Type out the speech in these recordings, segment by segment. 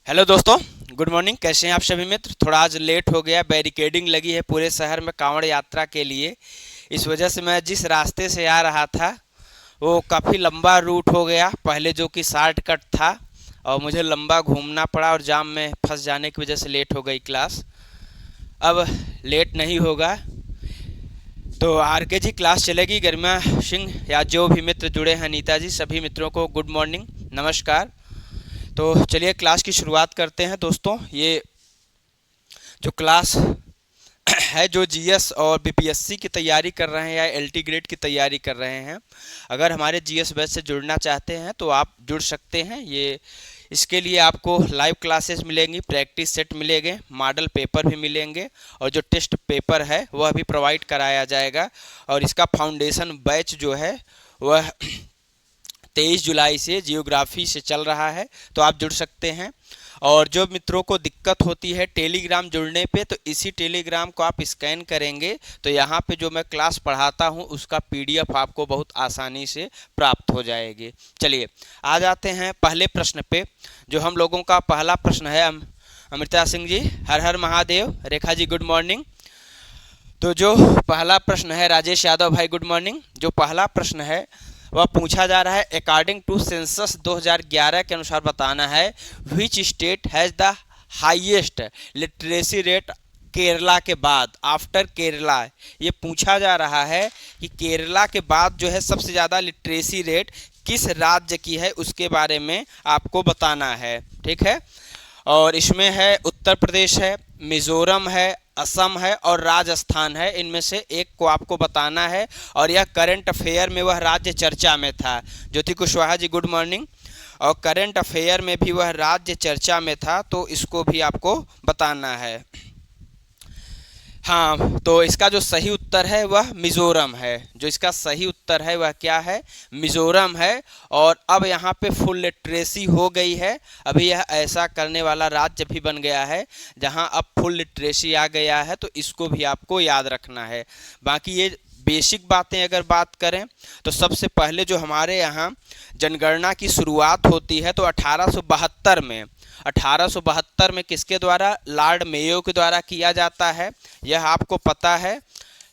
Hello दोस्तों, good morning. कैसे हैं आप सभी मित्र? थोड़ा आज लेट हो गया, बैरिकेडिंग लगी है पूरे शहर में कांवड़ यात्रा के लिए। इस वजह से मैं जिस रास्ते से आ रहा था वो काफ़ी लंबा रूट हो गया, पहले जो कि शॉर्टकट था, और मुझे लंबा घूमना पड़ा और जाम में फंस जाने की वजह से लेट हो गई क्लास। अब लेट नहीं होगा तो आरके जी क्लास चलेगी। गरिमा सिंह या जो भी मित्र जुड़े हैं, नीता जी, सभी मित्रों को गुड मॉर्निंग, नमस्कार। तो चलिए क्लास की शुरुआत करते हैं दोस्तों। ये जो क्लास है, जो जीएस और बीपीएससी की तैयारी कर रहे हैं या एलटी ग्रेड की तैयारी कर रहे हैं, अगर हमारे जीएस बैच से जुड़ना चाहते हैं तो आप जुड़ सकते हैं। ये इसके लिए आपको लाइव क्लासेस मिलेंगी, प्रैक्टिस सेट मिलेंगे, मॉडल पेपर भी मिलेंगे, और जो टेस्ट पेपर है वह भी प्रोवाइड कराया जाएगा। और इसका फाउंडेशन बैच जो है वह 23 जुलाई से जियोग्राफी से चल रहा है, तो आप जुड़ सकते हैं। और जो मित्रों को दिक्कत होती है टेलीग्राम जुड़ने पे, तो इसी टेलीग्राम को आप स्कैन करेंगे तो यहाँ पे जो मैं क्लास पढ़ाता हूँ उसका पीडीएफ आपको बहुत आसानी से प्राप्त हो जाएगी। चलिए आ जाते हैं पहले प्रश्न पे। जो हम लोगों का पहला प्रश्न है, अमृता सिंह जी हर हर महादेव, रेखा जी गुड मॉर्निंग। तो जो पहला प्रश्न है, राजेश यादव भाई गुड मॉर्निंग। जो पहला प्रश्न है वह पूछा जा रहा है, अकॉर्डिंग टू सेंसस 2011 के अनुसार बताना है which state has the highest literacy rate Kerala के बाद, आफ्टर केरला। ये पूछा जा रहा है कि केरला के बाद जो है सबसे ज़्यादा लिटरेसी रेट किस राज्य की है, उसके बारे में आपको बताना है, ठीक है। और इसमें है उत्तर प्रदेश है, मिजोरम है, असम है और राजस्थान है। इनमें से एक को आपको बताना है, और यह करंट अफेयर में वह राज्य चर्चा में था। ज्योति कुशवाहा जी गुड मॉर्निंग। और करंट अफेयर में भी वह राज्य चर्चा में था, तो इसको भी आपको बताना है। हाँ, तो इसका जो सही उत्तर है वह मिज़ोरम है। जो इसका सही उत्तर है वह क्या है? मिज़ोरम है। और अब यहाँ पे फुल लिटरेसी हो गई है। अभी यह ऐसा करने वाला राज्य भी बन गया है जहाँ अब फुल लिटरेसी आ गया है, तो इसको भी आपको याद रखना है। बाकी ये बेसिक बातें अगर बात करें तो सबसे पहले जो हमारे यहाँ जनगणना की शुरुआत होती है तो 1872 में किसके द्वारा? लॉर्ड मेयो के द्वारा किया जाता है। यह आपको पता है,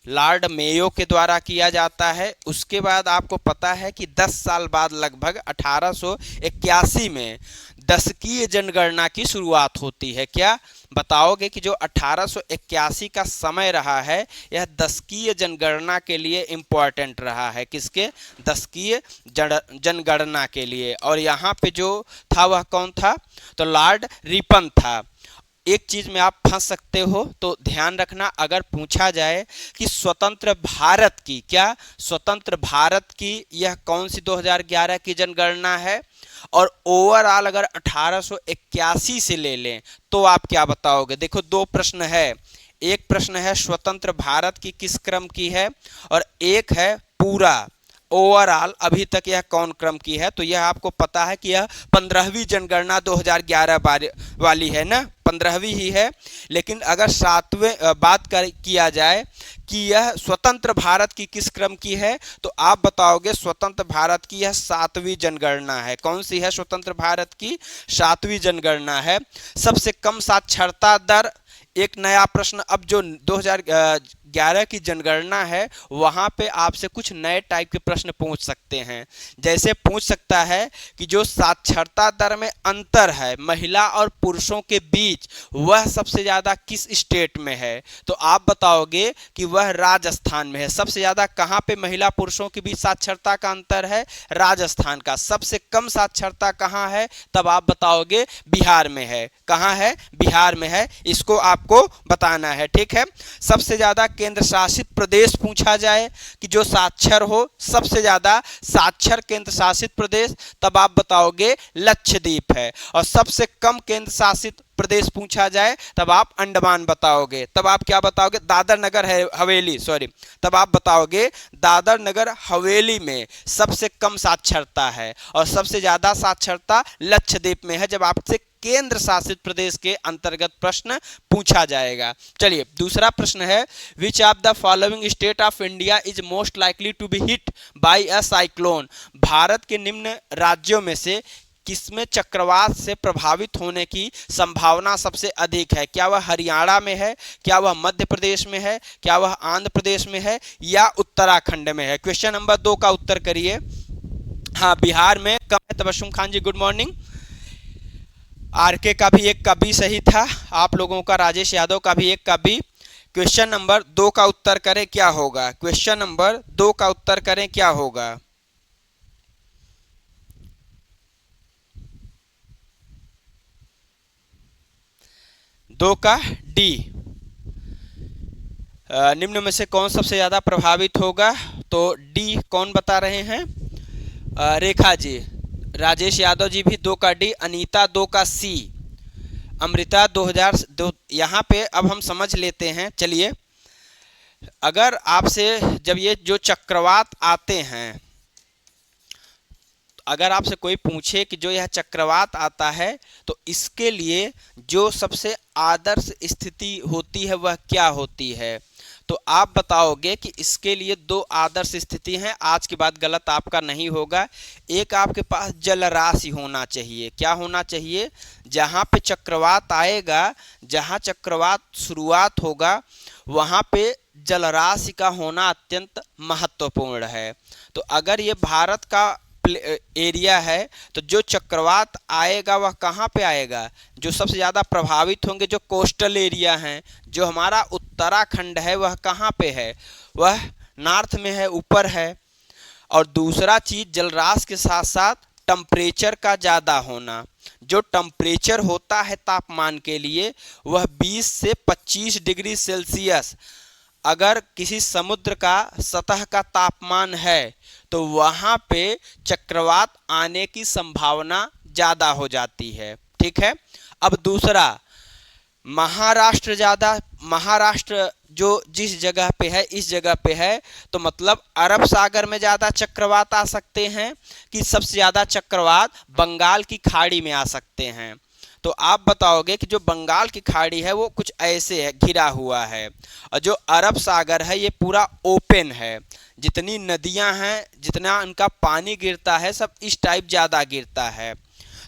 लॉर्ड मेयो के द्वारा किया जाता है। उसके बाद आपको पता है कि 10 साल बाद लगभग 1881 में दशकीय जनगणना की शुरुआत होती है। क्या बताओगे कि जो 1881 का समय रहा है यह दशकीय जनगणना के लिए इम्पोर्टेंट रहा है? किसके? दशकीय जनगणना के लिए। और यहाँ पे जो था वह कौन था? तो लॉर्ड रिपन था। एक चीज में आप फंस सकते हो, तो ध्यान रखना, अगर पूछा जाए कि स्वतंत्र भारत की, क्या स्वतंत्र भारत की यह कौन सी 2011 की जनगणना है, और ओवरऑल अगर 1881 से ले लें तो आप क्या बताओगे? देखो दो प्रश्न है, एक प्रश्न है स्वतंत्र भारत की किस क्रम की है, और एक है पूरा ओवरऑल अभी तक यह कौन क्रम की है। तो यह आपको पता है कि यह 15वीं जनगणना 2011 वाली है ना, 15वीं ही है। लेकिन अगर सातवें बात किया जाए कि यह स्वतंत्र भारत की किस क्रम की है, तो आप बताओगे स्वतंत्र भारत की यह 7वीं जनगणना है। कौन सी है स्वतंत्र भारत की? 7वीं जनगणना है। सबसे कम साक्षरता दर, एक नया प्रश्न। अब जो 2011 की जनगणना है वहाँ पे आपसे कुछ नए टाइप के प्रश्न पूछ सकते हैं। जैसे पूछ सकता है कि जो साक्षरता दर में अंतर है महिला और पुरुषों के बीच, वह सबसे ज़्यादा किस स्टेट में है? तो आप बताओगे कि वह राजस्थान में है। सबसे ज़्यादा कहाँ पे महिला पुरुषों के बीच साक्षरता का अंतर है? राजस्थान का। सबसे कम साक्षरता कहाँ है? तब आप बताओगे बिहार में है। कहाँ है? बिहार में है। इसको आपको बताना है, ठीक है। सबसे ज़्यादा केंद्र शासित प्रदेश पूछा जाए कि जो साक्षर हो, सबसे ज़्यादा साक्षर केंद्र शासित प्रदेश, तब आप बताओगे लक्षद्वीप है। और सबसे कम केंद्र शासित प्रदेश पूछा जाए तब आप अंडमान बताओगे। तब आप क्या बताओगे? दादर नगर हवेली, सॉरी, तब आप बताओगे दादर नगर हवेली में सबसे कम साक्षरता है, और सबसे ज़्यादा साक्षरता लक्षद्वीप में है, जब आपसे केंद्र शासित प्रदेश के अंतर्गत प्रश्न पूछा जाएगा। चलिए दूसरा प्रश्न है, which of the following state of India is most likely to be hit by a cyclone? Bharat के निम्न राज्यों में से किसमें चक्रवात से प्रभावित होने की संभावना सबसे अधिक है? क्या वह हरियाणा में है, क्या वह मध्य प्रदेश में है, क्या वह आंध्र प्रदेश में है या उत्तराखंड में है? क्वेश्चन नंबर 2 का उत्तर करिए। हाँ, बिहार में कम है। तबस्सुम खान जी गुड मॉर्निंग। आरके का भी एक कवि सही था, आप लोगों का राजेश यादव का भी एक कवि। क्वेश्चन नंबर 2 का उत्तर करें क्या होगा? क्वेश्चन नंबर 2 का उत्तर करें क्या होगा? दो का डी। निम्न में से कौन सबसे ज्यादा प्रभावित होगा? तो डी कौन बता रहे हैं? रेखा जी। राजेश यादव जी भी 2 का डी, अनीता 2 का सी, अमृता 2002। यहाँ पे अब हम समझ लेते हैं। चलिए, अगर आपसे जब ये जो चक्रवात आते हैं, अगर आपसे कोई पूछे कि जो यह चक्रवात आता है तो इसके लिए जो सबसे आदर्श स्थिति होती है वह क्या होती है, तो आप बताओगे कि इसके लिए 2 आदर्श स्थिति हैं। आज की बात गलत आपका नहीं होगा। एक, आपके पास जलराशि होना चाहिए। क्या होना चाहिए? जहाँ पे चक्रवात आएगा, जहाँ चक्रवात शुरुआत होगा, वहाँ पे जलराशि का होना अत्यंत महत्वपूर्ण है। तो अगर ये भारत का एरिया है तो जो चक्रवात आएगा वह कहाँ पे आएगा? जो सबसे ज़्यादा प्रभावित होंगे जो कोस्टल एरिया हैं, जो हमारा उत्तराखंड है वह कहाँ पे है? वह नॉर्थ में है, ऊपर है। और दूसरा चीज़, जलराशि के साथ साथ टेम्परेचर का ज़्यादा होना। जो टेम्परेचर होता है तापमान के लिए वह 20 से 25 डिग्री सेल्सियस। अगर किसी समुद्र का सतह का तापमान है तो वहाँ पे चक्रवात आने की संभावना ज़्यादा हो जाती है। ठीक है। अब दूसरा, महाराष्ट्र जो जिस जगह पे है, इस जगह पे है, तो मतलब अरब सागर में ज़्यादा चक्रवात आ सकते हैं कि सबसे ज़्यादा चक्रवात बंगाल की खाड़ी में आ सकते हैं? तो आप बताओगे कि जो बंगाल की खाड़ी है वो कुछ ऐसे है, घिरा हुआ है, और जो अरब सागर है ये पूरा ओपन है। जितनी नदियां हैं, जितना उनका पानी गिरता है, सब इस टाइप ज़्यादा गिरता है।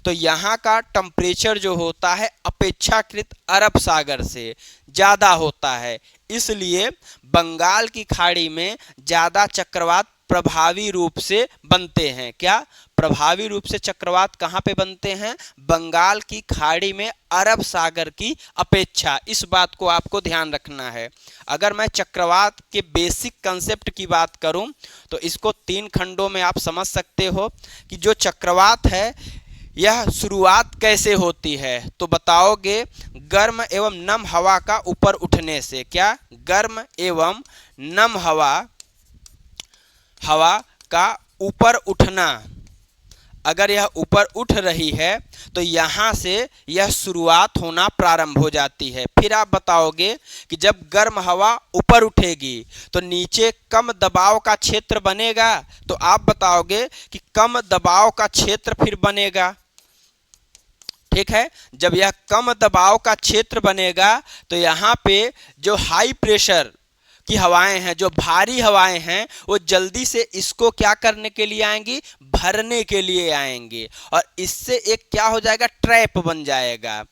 तो यहाँ का टेम्परेचर जो होता है अपेक्षाकृत अरब सागर से ज़्यादा होता है, इसलिए बंगाल की खाड़ी में ज़्यादा चक्रवात प्रभावी रूप से बनते हैं। क्या प्रभावी रूप से चक्रवात कहाँ पे बनते हैं? बंगाल की खाड़ी में अरब सागर की अपेक्षा। इस बात को आपको ध्यान रखना है। अगर मैं चक्रवात के बेसिक कंसेप्ट की बात करूं तो इसको 3 खंडों में आप समझ सकते हो कि जो चक्रवात है यह शुरुआत कैसे होती है। तो बताओगे गर्म एवं नम हवा का ऊपर उठने से। क्या? गर्म एवं नम हवा का ऊपर उठना। अगर यह ऊपर उठ रही है तो यहाँ से यह शुरुआत होना प्रारंभ हो जाती है। फिर आप बताओगे कि जब गर्म हवा ऊपर उठेगी तो नीचे कम दबाव का क्षेत्र बनेगा। तो आप बताओगे कि कम दबाव का क्षेत्र फिर बनेगा। ठीक है। जब यह कम दबाव का क्षेत्र बनेगा तो यहाँ पे जो हाई प्रेशर की हवाएं हैं, जो भारी हवाएं हैं, वो जल्दी से इसको क्या करने के लिए आएंगी? भरने के लिए आएंगी, और इससे एक क्या हो जाएगा? ट्रैप बन जाएगा।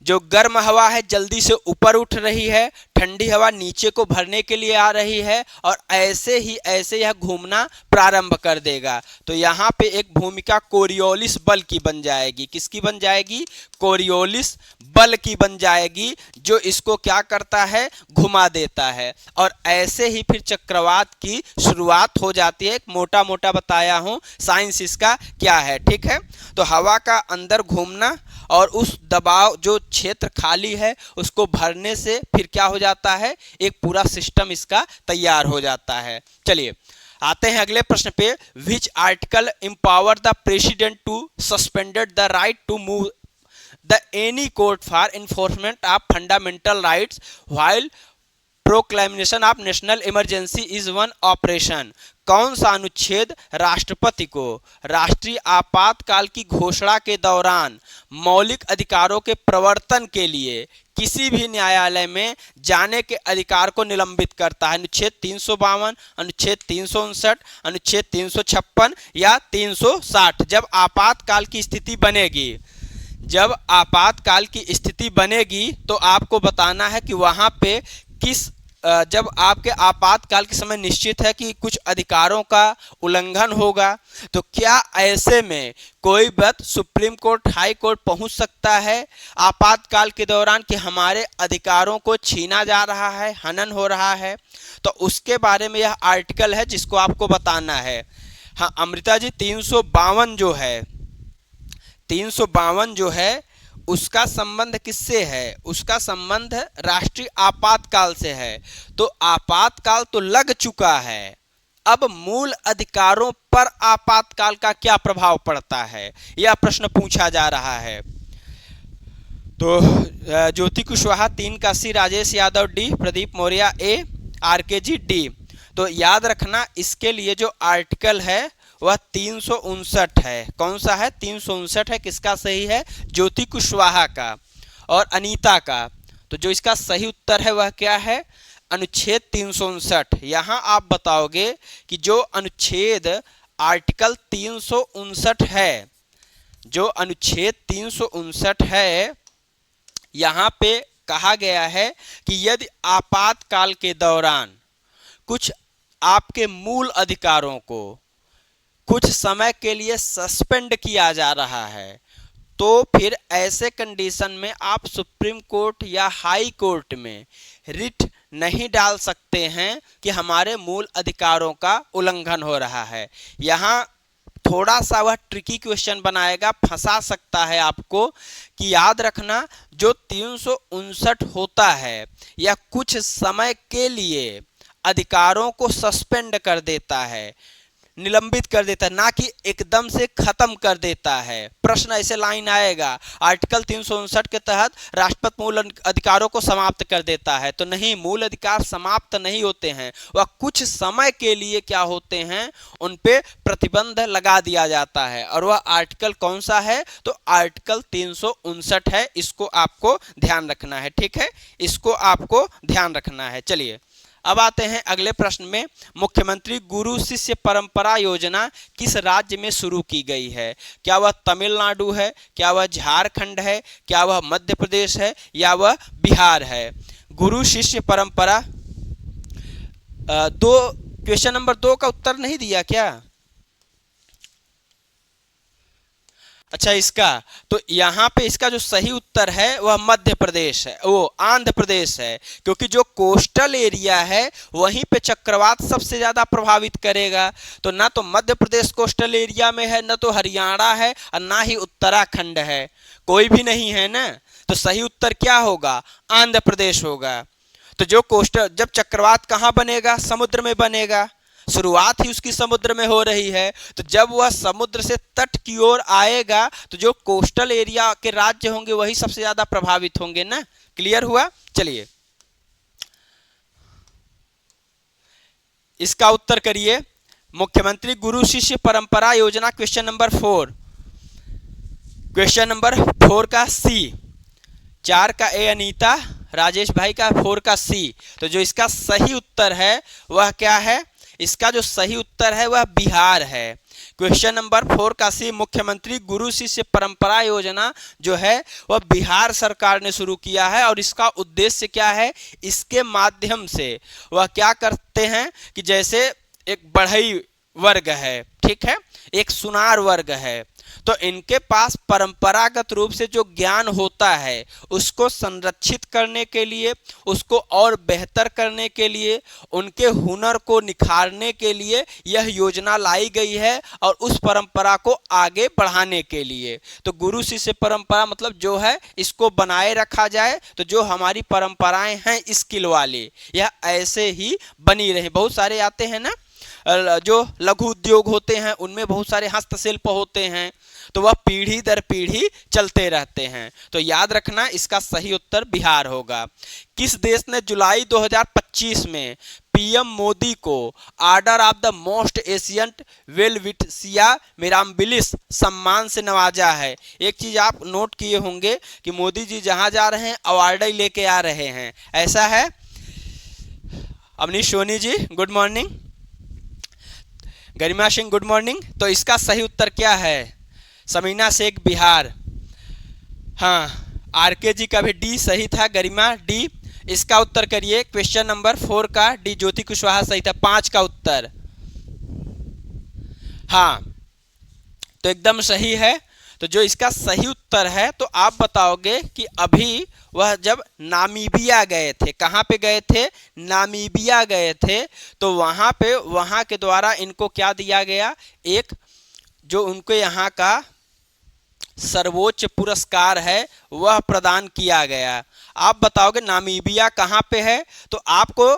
जो गर्म हवा है जल्दी से ऊपर उठ रही है, ठंडी हवा नीचे को भरने के लिए आ रही है, और ऐसे यह घूमना प्रारंभ कर देगा। तो यहाँ पे एक भूमिका कोरियोलिस बल की बन जाएगी। किसकी बन जाएगी? कोरियोलिस बल की बन जाएगी, जो इसको क्या करता है? घुमा देता है, और ऐसे ही फिर चक्रवात की शुरुआत हो जाती है। एक मोटा मोटा बताया हूँ, साइंस इसका क्या है। ठीक है। तो हवा का अंदर घूमना और उस दबाव जो क्षेत्र खाली है उसको भरने से फिर क्या हो जाता है? एक पूरा सिस्टम इसका तैयार हो जाता है। चलिए आते हैं अगले प्रश्न पे। Which article empower the president to suspended the right to move the any court for enforcement of fundamental rights while proclamation of national emergency is in operation. कौन सा अनुच्छेद राष्ट्रपति को राष्ट्रीय आपातकाल की घोषणा के दौरान मौलिक अधिकारों के प्रवर्तन के लिए किसी भी न्यायालय में जाने के अधिकार को निलंबित करता है? अनुच्छेद 352, अनुच्छेद 359, अनुच्छेद 356 या 360। जब आपातकाल की स्थिति बनेगी, जब आपातकाल की स्थिति बनेगी तो आपको बताना है कि वहां पे किस जब आपके आपातकाल के समय निश्चित है कि कुछ अधिकारों का उल्लंघन होगा, तो क्या ऐसे में कोई बात सुप्रीम कोर्ट, हाई कोर्ट पहुंच सकता है आपातकाल के दौरान कि हमारे अधिकारों को छीना जा रहा है, हनन हो रहा है? तो उसके बारे में यह आर्टिकल है जिसको आपको बताना है। हाँ अमृता जी, 352 जो है उसका संबंध किससे है? उसका संबंध राष्ट्रीय आपातकाल से है। तो आपातकाल तो लग चुका है, अब मूल अधिकारों पर आपातकाल का क्या प्रभाव पड़ता है, यह प्रश्न पूछा जा रहा है। तो ज्योति कुशवाहा 3 का सी, राजेश यादव डी, प्रदीप मौर्य ए, आरके जी डी। तो याद रखना इसके लिए जो आर्टिकल है वह 359 है। कौन सा है? 359 है। किसका सही है? ज्योति कुशवाहा का और अनीता का। तो जो इसका सही उत्तर है वह क्या है? अनुच्छेद 359। यहाँ आप बताओगे कि जो अनुच्छेद आर्टिकल 359 है, जो अनुच्छेद 359 है, यहाँ पे कहा गया है कि यदि आपातकाल के दौरान कुछ आपके मूल अधिकारों को कुछ समय के लिए सस्पेंड किया जा रहा है, तो फिर ऐसे कंडीशन में आप सुप्रीम कोर्ट या हाई कोर्ट में रिट नहीं डाल सकते हैं कि हमारे मूल अधिकारों का उल्लंघन हो रहा है। यहाँ थोड़ा सा वह ट्रिकी क्वेश्चन बनाएगा, फंसा सकता है आपको कि याद रखना जो 359 होता है या कुछ समय के लिए अधिकारों को सस्पेंड कर देता है, निलंबित कर देता है, ना कि एकदम से खत्म कर देता है। प्रश्न ऐसे लाइन आएगा, आर्टिकल 359 के तहत राष्ट्रपति मूल अधिकारों को समाप्त कर देता है। तो नहीं, मूल अधिकार समाप्त नहीं होते हैं, वह कुछ समय के लिए क्या होते हैं, उन पे प्रतिबंध लगा दिया जाता है। और वह आर्टिकल कौन सा है? तो आर्टिकल 359 है। इसको आपको ध्यान रखना है, ठीक है, इसको आपको ध्यान रखना है। चलिए अब आते हैं अगले प्रश्न में। मुख्यमंत्री गुरु शिष्य परंपरा योजना किस राज्य में शुरू की गई है? क्या वह तमिलनाडु है, क्या वह झारखंड है, क्या वह मध्य प्रदेश है, या वह बिहार है? गुरु शिष्य परंपरा, क्वेश्चन नंबर 2 का उत्तर नहीं दिया क्या? अच्छा, इसका तो यहाँ पे इसका जो सही उत्तर है वह मध्य प्रदेश है, वो आंध्र प्रदेश है, क्योंकि जो कोस्टल एरिया है वहीं पे चक्रवात सबसे ज़्यादा प्रभावित करेगा। तो ना तो मध्य प्रदेश कोस्टल एरिया में है, ना तो हरियाणा है, और ना ही उत्तराखंड है, कोई भी नहीं है ना। तो सही उत्तर क्या होगा? आंध्र प्रदेश होगा। तो जो कोस्टल, जब चक्रवात कहाँ बनेगा? समुद्र में बनेगा, शुरुआत ही उसकी समुद्र में हो रही है। तो जब वह समुद्र से तट की ओर आएगा तो जो कोस्टल एरिया के राज्य होंगे वही सबसे ज्यादा प्रभावित होंगे ना। क्लियर हुआ? चलिए इसका उत्तर करिए। मुख्यमंत्री गुरु शिष्य परंपरा योजना, क्वेश्चन नंबर 4, क्वेश्चन नंबर 4 का सी, 4 का ए अनीता, राजेश भाई का 4 का सी। तो जो इसका सही उत्तर है वह क्या है? इसका जो सही उत्तर है वह बिहार है। क्वेश्चन नंबर 4 का सी, मुख्यमंत्री गुरु शिष्य परंपरा योजना जो है वह बिहार सरकार ने शुरू किया है। और इसका उद्देश्य क्या है? इसके माध्यम से वह क्या करते हैं कि जैसे एक बढ़ई वर्ग है, ठीक है, एक सुनार वर्ग है, तो इनके पास परंपरागत रूप से जो ज्ञान होता है उसको संरक्षित करने के लिए, उसको और बेहतर करने के लिए, उनके हुनर को निखारने के लिए यह योजना लाई गई है और उस परंपरा को आगे बढ़ाने के लिए। तो गुरु शिष्य परंपरा मतलब जो है इसको बनाए रखा जाए, तो जो हमारी परंपराएं हैं स्किल वाले यह ऐसे ही बनी रहे। बहुत सारे आते हैं ना जो लघु उद्योग होते हैं उनमें बहुत सारे हस्तशिल्प होते हैं, तो वह पीढ़ी दर पीढ़ी चलते रहते हैं। तो याद रखना इसका सही उत्तर बिहार होगा। किस देश ने जुलाई 2025 में पीएम मोदी को order of the most ancient Welwitschia mirabilis सम्मान से नवाजा है? एक चीज आप नोट किए होंगे कि मोदी जी जहां जा रहे हैं अवार्ड ही लेके आ रहे हैं, ऐसा है। Awanish Soni ji good morning, Garima Singh good morning. तो इसका सही उत्तर क्या है? समीना शेख बिहार। हाँ, आरके जी का भी डी सही था, गरिमा डी। इसका उत्तर करिए क्वेश्चन नंबर 4 का डी ज्योति कुशवाहा सही था, 5 का उत्तर। हाँ, तो एकदम सही है। तो जो इसका सही उत्तर है तो आप बताओगे कि अभी वह जब नामीबिया गए थे, कहाँ पे गए थे? नामीबिया गए थे। तो वहाँ पे वहाँ के द्वारा इनको क्या दिया गया? एक जो उनके यहाँ का सर्वोच्च पुरस्कार है वह प्रदान किया गया। आप बताओगे नामीबिया कहाँ पे है? तो आपको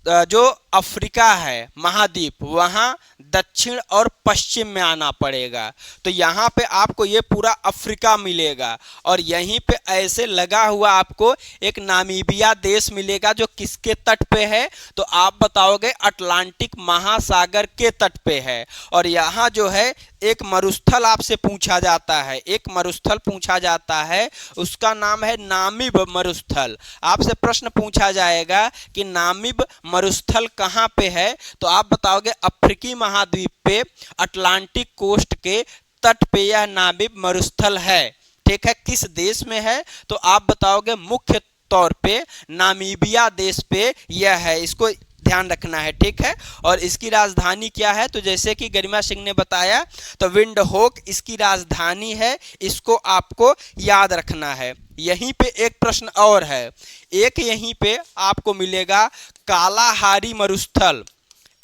जो अफ्रीका है महाद्वीप वहाँ दक्षिण और पश्चिम में आना पड़ेगा। तो यहाँ पे आपको ये पूरा अफ्रीका मिलेगा और यहीं पे ऐसे लगा हुआ आपको एक नामीबिया देश मिलेगा जो किसके तट पे है? तो आप बताओगे अटलांटिक महासागर के तट पे है। और यहाँ जो है एक मरुस्थल आपसे पूछा जाता है, एक मरुस्थल पूछा जाता है, उसका नाम है नामिब मरुस्थल। आपसे प्रश्न पूछा जाएगा कि नामिब मरुस्थल कहाँ पे है? तो आप बताओगे अफ्रीकी महाद्वीप पे अटलांटिक कोस्ट के तट पे यह नामिब मरुस्थल है। ठीक है, किस देश में है? तो आप बताओगे मुख्य तौर पे नामीबिया देश पे यह है, इसको ध्यान रखना है। ठीक है, और इसकी राजधानी क्या है? तो जैसे कि गरिमा सिंह ने बताया तो विंडहोक इसकी राजधानी है, इसको आपको याद रखना है। यहीं पे एक प्रश्न और है, एक यहीं पे आपको मिलेगा कालाहारी मरुस्थल,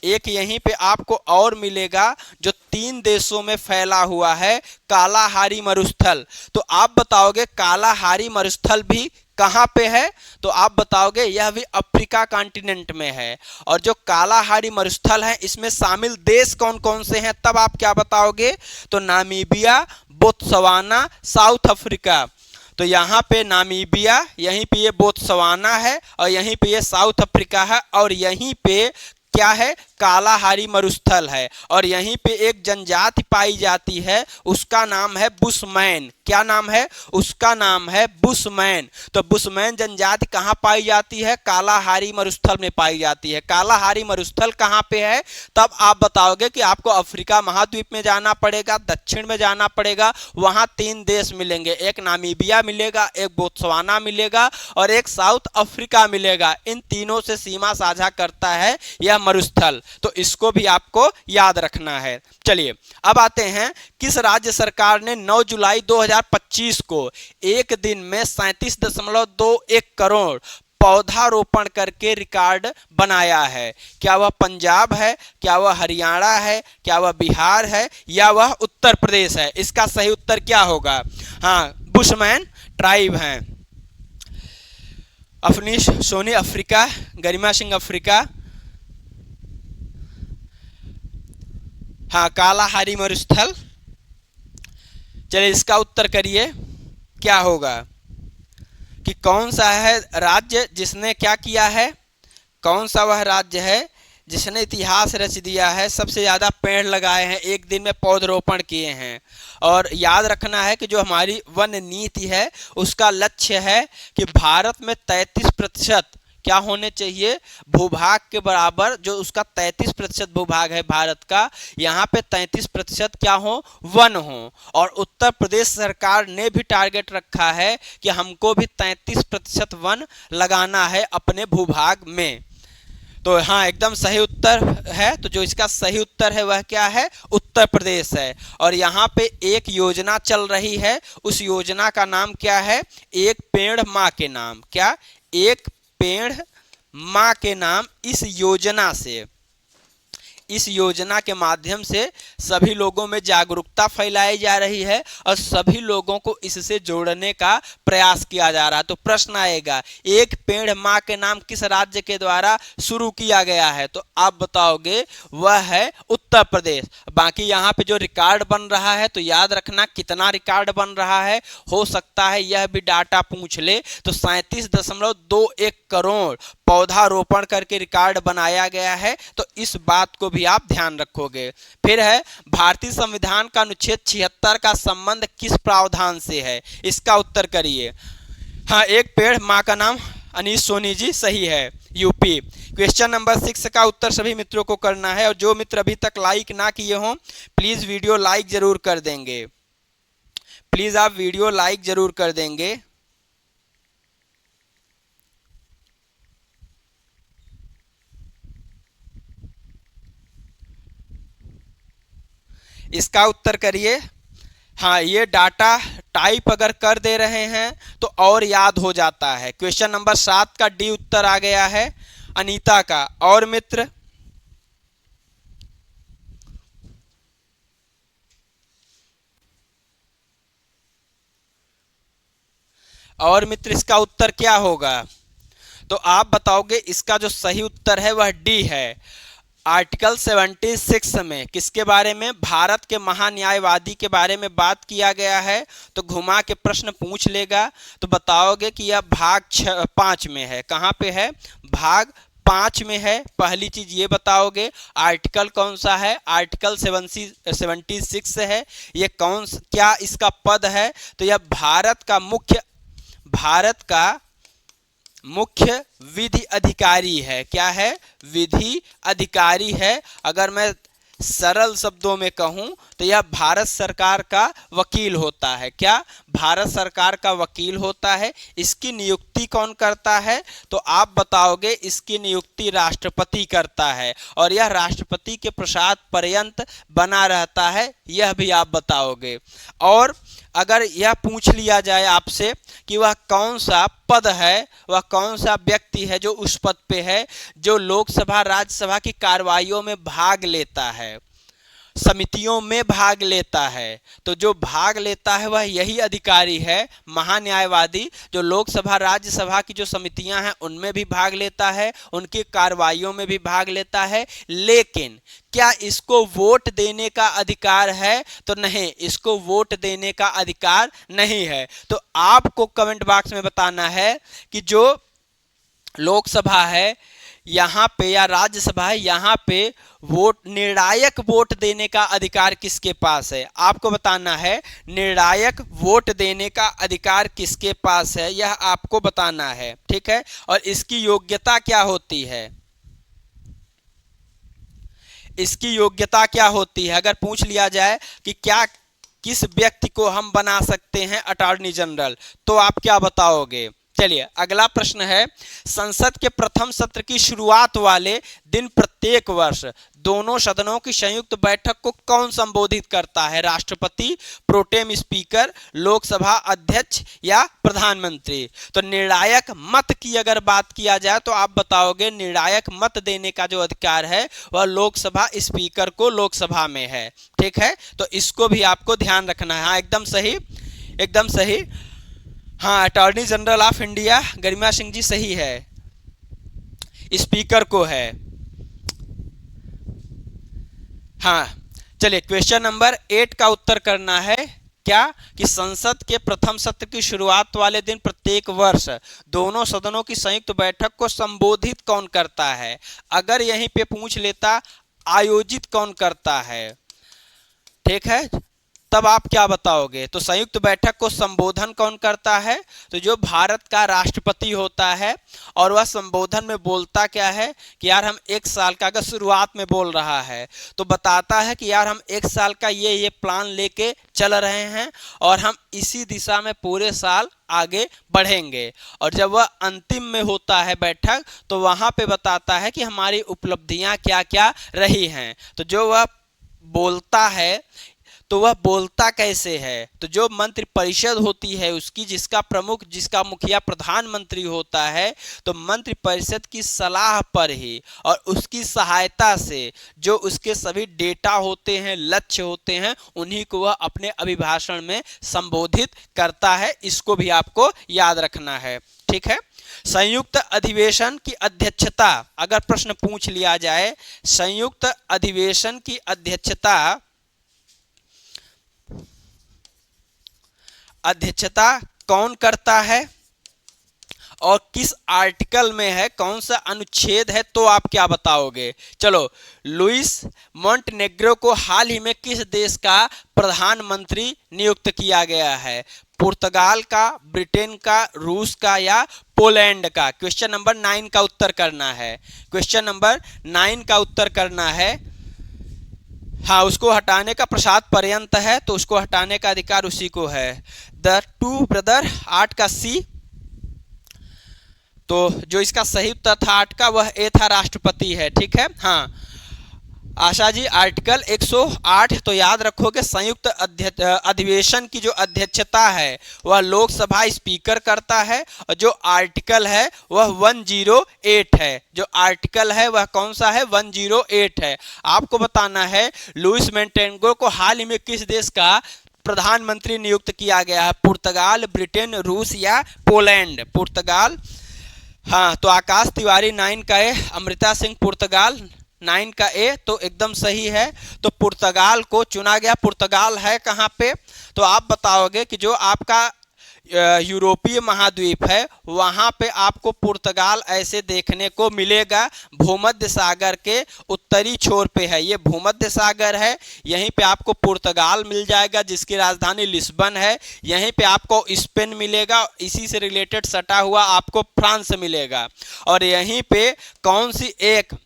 एक यहीं पे आपको और मिलेगा जो 3 देशों में फैला हुआ है कालाहारी मरुस्थल। तो आप बताओगे कालाहारी मरुस्थल भी कहाँ पे है? तो आप बताओगे यह भी अफ्रीका कॉन्टिनेंट में है। और जो कालाहारी मरुस्थल है इसमें शामिल देश कौन कौन से हैं तब आप क्या बताओगे? तो नामीबिया, बोत्सवाना, साउथ अफ्रीका। तो यहाँ पे नामीबिया, यहीं पे ये बोत्सवाना है और यहीं पे ये साउथ अफ्रीका है और यहीं पे क्या है? कालाहारी मरुस्थल है। और यहीं पे एक जनजाति पाई जाती है, उसका नाम है बुशमैन। क्या नाम है? उसका नाम है बुशमैन। तो बुशमैन जनजाति कहाँ पाई जाती है? कालाहारी मरुस्थल में पाई जाती है। कालाहारी मरुस्थल कहाँ पे है? तब आप बताओगे कि आपको अफ्रीका महाद्वीप में जाना पड़ेगा, दक्षिण में जाना पड़ेगा, वहाँ 3 देश मिलेंगे, एक नामीबिया मिलेगा, एक बोत्सवाना मिलेगा और एक साउथ अफ्रीका मिलेगा। इन तीनों से सीमा साझा करता है यह मरुस्थल, तो इसको भी आपको याद रखना है। चलिए अब आते हैं, किस राज्य सरकार ने 9 जुलाई 2025 को एक दिन में 37.21 करोड़ पौधारोपण करके रिकॉर्ड बनाया है? क्या वह पंजाब है, क्या वह हरियाणा है, क्या वह बिहार है या वह उत्तर प्रदेश है? इसका सही उत्तर क्या होगा? हाँ, बुशमैन ट्राइब हैं। Awanish Soni Africa, Garima Singh Africa. हाँ, कालाहारी मरुस्थल। चलिए इसका उत्तर करिए क्या होगा कि कौन सा है राज्य जिसने क्या किया है? कौन सा वह राज्य है जिसने इतिहास रच दिया है, सबसे ज़्यादा पेड़ लगाए हैं, एक दिन में पौधरोपण किए हैं? और याद रखना है कि जो हमारी वन नीति है उसका लक्ष्य है कि भारत में 33% क्या होने चाहिए? भूभाग के बराबर जो उसका 33% भूभाग है भारत का, यहाँ पे 33% क्या हो? वन हो। और उत्तर प्रदेश सरकार ने भी टारगेट रखा है कि हमको भी 33% वन लगाना है अपने भूभाग में। तो हाँ, एकदम सही उत्तर है। तो जो इसका सही उत्तर है वह क्या है? उत्तर प्रदेश है। और यहाँ पे एक योजना चल रही है, उस योजना का नाम क्या है? एक पेड़ माँ के नाम। क्या? एक पेड़ माँ के नाम। इस योजना से इस योजना के माध्यम से सभी लोगों में जागरूकता फैलाई जा रही है और सभी लोगों को इससे जोड़ने का प्रयास किया जा रहा है। तो प्रश्न आएगा, एक पेड़ माँ के नाम किस राज्य के द्वारा शुरू किया गया है? तो आप बताओगे वह है उत्तर प्रदेश। बाकी यहाँ पे जो रिकॉर्ड बन रहा है तो याद रखना कितना रिकॉर्ड बन रहा है, हो सकता है यह भी डाटा पूछ ले। तो 37.21 करोड़ पौधारोपण करके रिकॉर्ड बनाया गया है, तो इस बात को भी आप ध्यान रखोगे। फिर है, भारतीय संविधान का अनुच्छेद 76 का संबंध किस प्रावधान से है? इसका उत्तर करिए। हाँ, एक पेड़ माँ का नाम, अनीश सोनी जी, सही है, यूपी। क्वेश्चन नंबर 6 का उत्तर सभी मित्रों को करना है और जो मित्र अभी तक लाइक ना किए हों प्लीज वीडियो लाइक जरूर कर देंगे, प्लीज आप वीडियो लाइक जरूर कर देंगे। इसका उत्तर करिए। हाँ, ये डाटा टाइप अगर कर दे रहे हैं तो और याद हो जाता है। क्वेश्चन नंबर 7 का डी उत्तर आ गया है अनीता का। और मित्र, इसका उत्तर क्या होगा? तो आप बताओगे इसका जो सही उत्तर है वह डी है। आर्टिकल 76 में किसके बारे में? भारत के महान्यायवादी के बारे में बात किया गया है। तो घुमा के प्रश्न पूछ लेगा तो बताओगे कि यह भाग 5 में है। कहाँ पे है? भाग 5 में है। पहली चीज ये बताओगे आर्टिकल कौन सा है? आर्टिकल 76 है। ये क्या इसका पद है? तो यह भारत का मुख्य विधि अधिकारी है। क्या है? विधि अधिकारी है। अगर मैं सरल शब्दों में कहूं तो यह भारत सरकार का वकील होता है। क्या? भारत सरकार का वकील होता है। इसकी नियुक्ति कौन करता है? तो आप बताओगे इसकी नियुक्ति राष्ट्रपति करता है और यह राष्ट्रपति के प्रसाद पर्यंत बना रहता है, यह भी आप बताओगे। और अगर यह पूछ लिया जाए आपसे कि वह कौन सा पद है, वह कौन सा व्यक्ति है जो उस पद पे है, जो लोकसभा राज्यसभा की कार्रवाइयों में भाग लेता है, समितियों में भाग लेता है, तो जो भाग लेता है वह यही अधिकारी है, महान्यायवादी, जो लोकसभा राज्यसभा की जो समितियां हैं उनमें भी भाग लेता है, उनकी कार्रवाइयों में भी भाग लेता है। लेकिन क्या इसको वोट देने का अधिकार है? तो नहीं, इसको वोट देने का अधिकार नहीं है। तो आपको कमेंट बॉक्स में बताना है कि जो लोकसभा है यहाँ पे या राज्यसभा है यहाँ पे निर्णायक वोट देने का अधिकार किसके पास है? आपको बताना है निर्णायक वोट देने का अधिकार किसके पास है, यह आपको बताना है। ठीक है, और इसकी योग्यता क्या होती है? इसकी योग्यता क्या होती है? अगर पूछ लिया जाए कि किस व्यक्ति को हम बना सकते हैं अटॉर्नी जनरल, तो आप क्या बताओगे? चलिए अगला प्रश्न है, संसद के प्रथम सत्र की शुरुआत वाले दिन प्रत्येक वर्ष दोनों सदनों की संयुक्त बैठक को कौन संबोधित करता है? राष्ट्रपति, प्रोटेम स्पीकर, लोकसभा अध्यक्ष या प्रधानमंत्री? तो निर्णायक मत की अगर बात किया जाए तो आप बताओगे निर्णायक मत देने का जो अधिकार है वह लोकसभा स्पीकर को लोकसभा में है। ठीक है, तो इसको भी आपको ध्यान रखना है। हाँ, एकदम सही, एकदम सही। हाँ, attorney general of India Garima Singh ji सही है, स्पीकर को है। हाँ, चलिए क्वेश्चन नंबर 8 का उत्तर करना है। क्या? कि संसद के प्रथम सत्र की शुरुआत वाले दिन प्रत्येक वर्ष दोनों सदनों की संयुक्त बैठक को संबोधित कौन करता है? अगर यहीं पे पूछ लेता आयोजित कौन करता है, ठीक है, तब आप क्या बताओगे? तो संयुक्त बैठक को संबोधन कौन करता है? तो जो भारत का राष्ट्रपति होता है, और वह संबोधन में बोलता क्या है कि यार हम 1 साल का, अगर शुरुआत में बोल रहा है तो बताता है कि यार हम 1 साल का ये प्लान लेके चल रहे हैं और हम इसी दिशा में पूरे साल आगे बढ़ेंगे। और जब वह अंतिम में होता है बैठक तो वहां पे बताता है कि हमारी उपलब्धियां क्या क्या रही हैं। तो जो वह बोलता है तो वह बोलता कैसे है? तो जो मंत्रि परिषद होती है उसकी, जिसका प्रमुख, जिसका मुखिया प्रधानमंत्री होता है, तो मंत्रि परिषद की सलाह पर ही और उसकी सहायता से जो उसके सभी डेटा होते हैं, लक्ष्य होते हैं, उन्हीं को वह अपने अभिभाषण में संबोधित करता है। इसको भी आपको याद रखना है, ठीक है। संयुक्त अधिवेशन की अध्यक्षता, अगर प्रश्न पूछ लिया जाए, संयुक्त अधिवेशन की अध्यक्षता कौन करता है और किस आर्टिकल में है, कौन सा अनुच्छेद है, तो आप क्या बताओगे? चलो, लुइस मोंटेनेग्रो को हाल ही में किस देश का प्रधानमंत्री नियुक्त किया गया है? पुर्तगाल का, ब्रिटेन का, रूस का या पोलैंड का? क्वेश्चन नंबर 9 का उत्तर करना है। क्वेश्चन नंबर 9 का उत्तर करना है। हाँ, उसको हटाने का प्रसाद पर्यंत है, तो उसको हटाने का अधिकार उसी को है। द टू ब्रदर, 8 का सी। तो जो इसका सही उत्तर था 8 का, वह ए था, राष्ट्रपति है, ठीक है। हाँ आशा जी, आर्टिकल 108 तो याद रखोगे। संयुक्त अधिवेशन की जो अध्यक्षता है वह लोकसभा स्पीकर करता है, और जो आर्टिकल है वह 108 है। जो आर्टिकल है वह कौन सा है? 108 है। आपको बताना है लुइस मोंटेनेग्रो को हाल ही में किस देश का प्रधानमंत्री नियुक्त किया गया है? पुर्तगाल, ब्रिटेन, रूस या पोलैंड? पुर्तगाल। हाँ, तो आकाश तिवारी 9 का ए, अमृता सिंह पुर्तगाल 9 का ए, तो एकदम सही है। तो पुर्तगाल को चुना गया। पुर्तगाल है कहाँ पे? तो आप बताओगे कि जो आपका यूरोपीय महाद्वीप है वहाँ पे आपको पुर्तगाल ऐसे देखने को मिलेगा। भूमध्य सागर के उत्तरी छोर पे है, ये भूमध्य सागर है। यहीं पे आपको पुर्तगाल मिल जाएगा जिसकी राजधानी लिस्बन है। यहीं पे आपको स्पेन मिलेगा, इसी से रिलेटेड सटा हुआ आपको फ्रांस मिलेगा। और यहीं पे कौन सी एक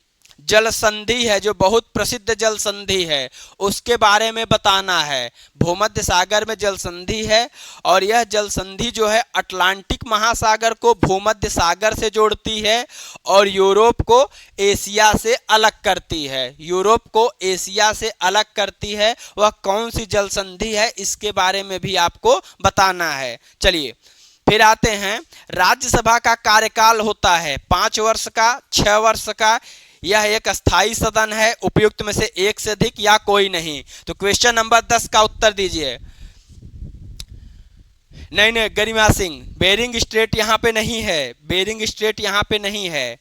जल संधि है जो बहुत प्रसिद्ध जल संधि है, उसके बारे में बताना है। भूमध्य सागर में जल संधि है और यह जल संधि जो है अटलांटिक महासागर को भूमध्य सागर से जोड़ती है और यूरोप को एशिया से अलग करती है। यूरोप को एशिया से अलग करती है, वह कौन सी जल संधि है, इसके बारे में भी आपको बताना है। चलिए फिर आते हैं, राज्यसभा का कार्यकाल होता है 5 वर्ष का, 6 वर्ष का। यह एक स्थायी सदन है, उपयुक्त में से एक से अधिक या कोई नहीं। तो क्वेश्चन नंबर 10 का उत्तर दीजिए। नहीं, गरिमा सिंह, बेरिंग स्ट्रेट यहाँ पे नहीं है, बेरिंग स्ट्रेट यहाँ पे नहीं है।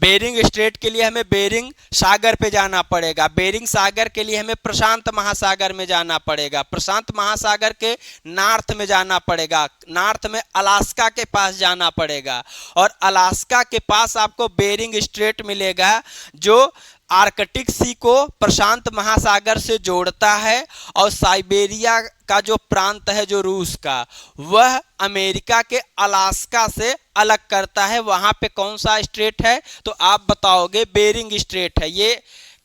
बेरिंग स्ट्रेट के लिए हमें बेरिंग सागर पे जाना पड़ेगा। बेरिंग सागर के लिए हमें प्रशांत महासागर में जाना पड़ेगा। प्रशांत महासागर के नॉर्थ में जाना पड़ेगा, नॉर्थ में अलास्का के पास जाना पड़ेगा और अलास्का के पास आपको बेरिंग स्ट्रेट मिलेगा जो आर्कटिक सी को प्रशांत महासागर से जोड़ता है और साइबेरिया का जो प्रांत है जो रूस का, वह अमेरिका के अलास्का से अलग करता है। वहां पे कौन सा स्ट्रेट है? तो आप बताओगे बेरिंग स्ट्रेट है। ये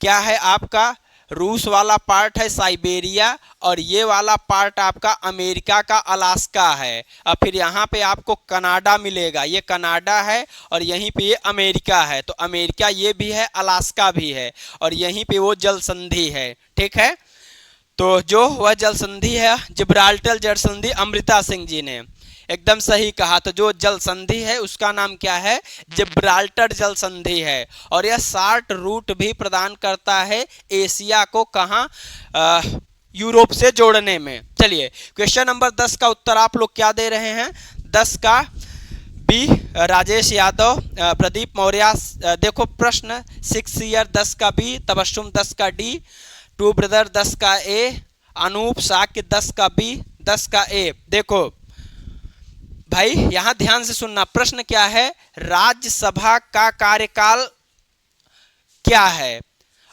क्या है? आपका रूस वाला पार्ट है साइबेरिया और ये वाला पार्ट आपका अमेरिका का अलास्का है। और फिर यहाँ पे आपको कनाडा मिलेगा, ये कनाडा है और यहीं पे ये अमेरिका है। तो अमेरिका ये भी है, अलास्का भी है और यहीं पे वो जल संधि है, ठीक है। तो जो वह जल संधि है जिब्राल्टर जल संधि, अमृता सिंह जी ने एकदम सही कहा। तो जो जल संधि है उसका नाम क्या है? जिब्राल्टर जल संधि है और यह शार्ट रूट भी प्रदान करता है एशिया को, कहाँ? यूरोप से जोड़ने में। चलिए क्वेश्चन नंबर 10 का उत्तर आप लोग क्या दे रहे हैं? 10 का बी, राजेश यादव, प्रदीप मौर्य। देखो प्रश्न 6 ईयर 10 का बी, तबस्सुम 10 का डी, टू ब्रदर 10 का ए, अनूप साक्य 10 का बी, 10 का ए। देखो भाई यहां ध्यान से सुनना, प्रश्न क्या है? राज्यसभा का कार्यकाल क्या है?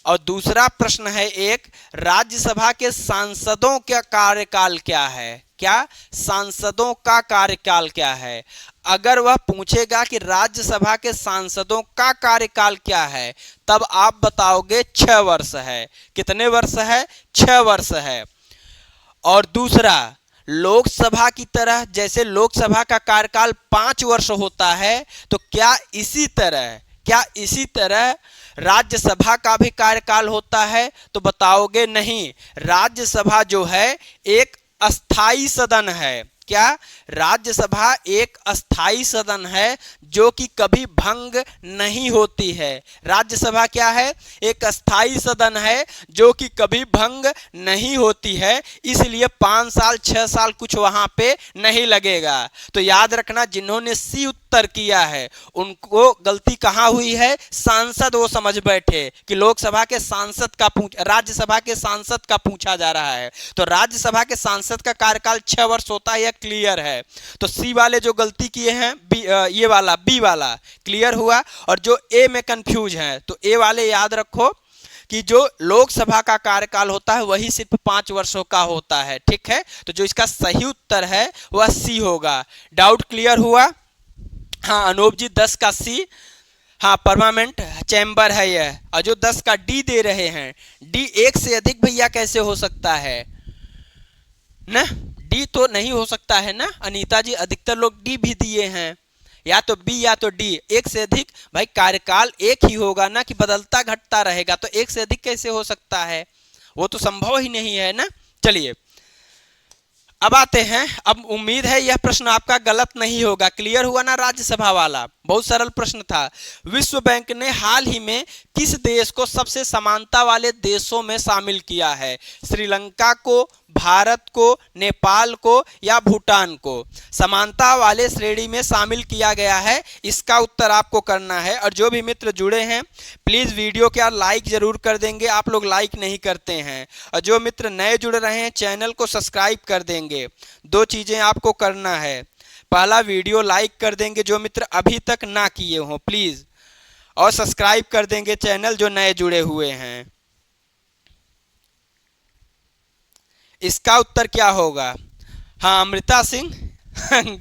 और दूसरा प्रश्न है एक, राज्यसभा के सांसदों का कार्यकाल क्या है? क्या? सांसदों का कार्यकाल क्या है? अगर वह पूछेगा कि राज्यसभा के सांसदों का कार्यकाल क्या है, तब आप बताओगे 6 वर्ष है। कितने वर्ष है? 6 वर्ष है। और दूसरा, लोकसभा की तरह जैसे लोकसभा का कार्यकाल 5 वर्ष होता है, तो क्या इसी तरह क्या इसी तरह राज्यसभा का भी कार्यकाल होता है? तो बताओगे नहीं, राज्यसभा जो है एक अस्थाई सदन है। क्या? राज्यसभा एक अस्थाई सदन है जो कि कभी भंग नहीं होती है। राज्यसभा क्या है? एक अस्थाई सदन है जो कि कभी भंग नहीं होती है, इसलिए 5 साल 6 साल कुछ वहां पे नहीं लगेगा। तो याद रखना, जिन्होंने सी उत्तर किया है उनको गलती कहां हुई है? सांसद वो समझ बैठे कि लोकसभा के सांसद का राज्यसभा के सांसद का पूछा जा रहा है। तो राज्यसभा के सांसद का कार्यकाल 6 वर्ष होता है, यह क्लियर है। तो सी वाले जो गलती किए हैं, ये वाला बी वाला क्लियर हुआ। और जो ए में कंफ्यूज हैं, तो ए वाले याद रखो कि जो लोकसभा का कार्यकाल होता है वही सिर्फ 5 वर्षों का होता है। ठीक है, तो जो इसका सही उत्तर है वह सी होगा। डाउट क्लियर हुआ? हाँ अनूप जी, 10 का सी, हाँ परमानेंट चैम्बर है यह। और जो 10 का डी दे रहे हैं, डी एक से अधिक भैया कैसे हो सकता है ना? डी तो नहीं हो सकता है ना अनीता जी, अधिकतर लोग डी भी दिए हैं, या तो बी या तो डी। एक से अधिक भाई कार्यकाल एक ही होगा ना, कि बदलता घटता रहेगा, तो एक से अधिक कैसे हो सकता है? वो तो संभव ही नहीं है ना। चलिए अब आते हैं, अब उम्मीद है यह प्रश्न आपका गलत नहीं होगा। क्लियर हुआ ना राज्यसभा वाला? बहुत सरल प्रश्न था। विश्व बैंक ने हाल ही में किस देश को सबसे समानता वाले देशों में शामिल किया है? श्रीलंका को, भारत को, नेपाल को या भूटान को समानता वाले श्रेणी में शामिल किया गया है? इसका उत्तर आपको करना है। और जो भी मित्र जुड़े हैं प्लीज वीडियो क्या लाइक जरूर कर देंगे, आप लोग लाइक नहीं करते हैं। और जो मित्र नए जुड़ रहे हैं चैनल को सब्सक्राइब कर देंगे। 2 चीजें आपको करना है, पहला वीडियो लाइक कर देंगे जो मित्र अभी तक ना किए हों प्लीज, और सब्सक्राइब कर देंगे चैनल जो नए जुड़े हुए हैं। इसका उत्तर क्या होगा? हाँ अमृता सिंह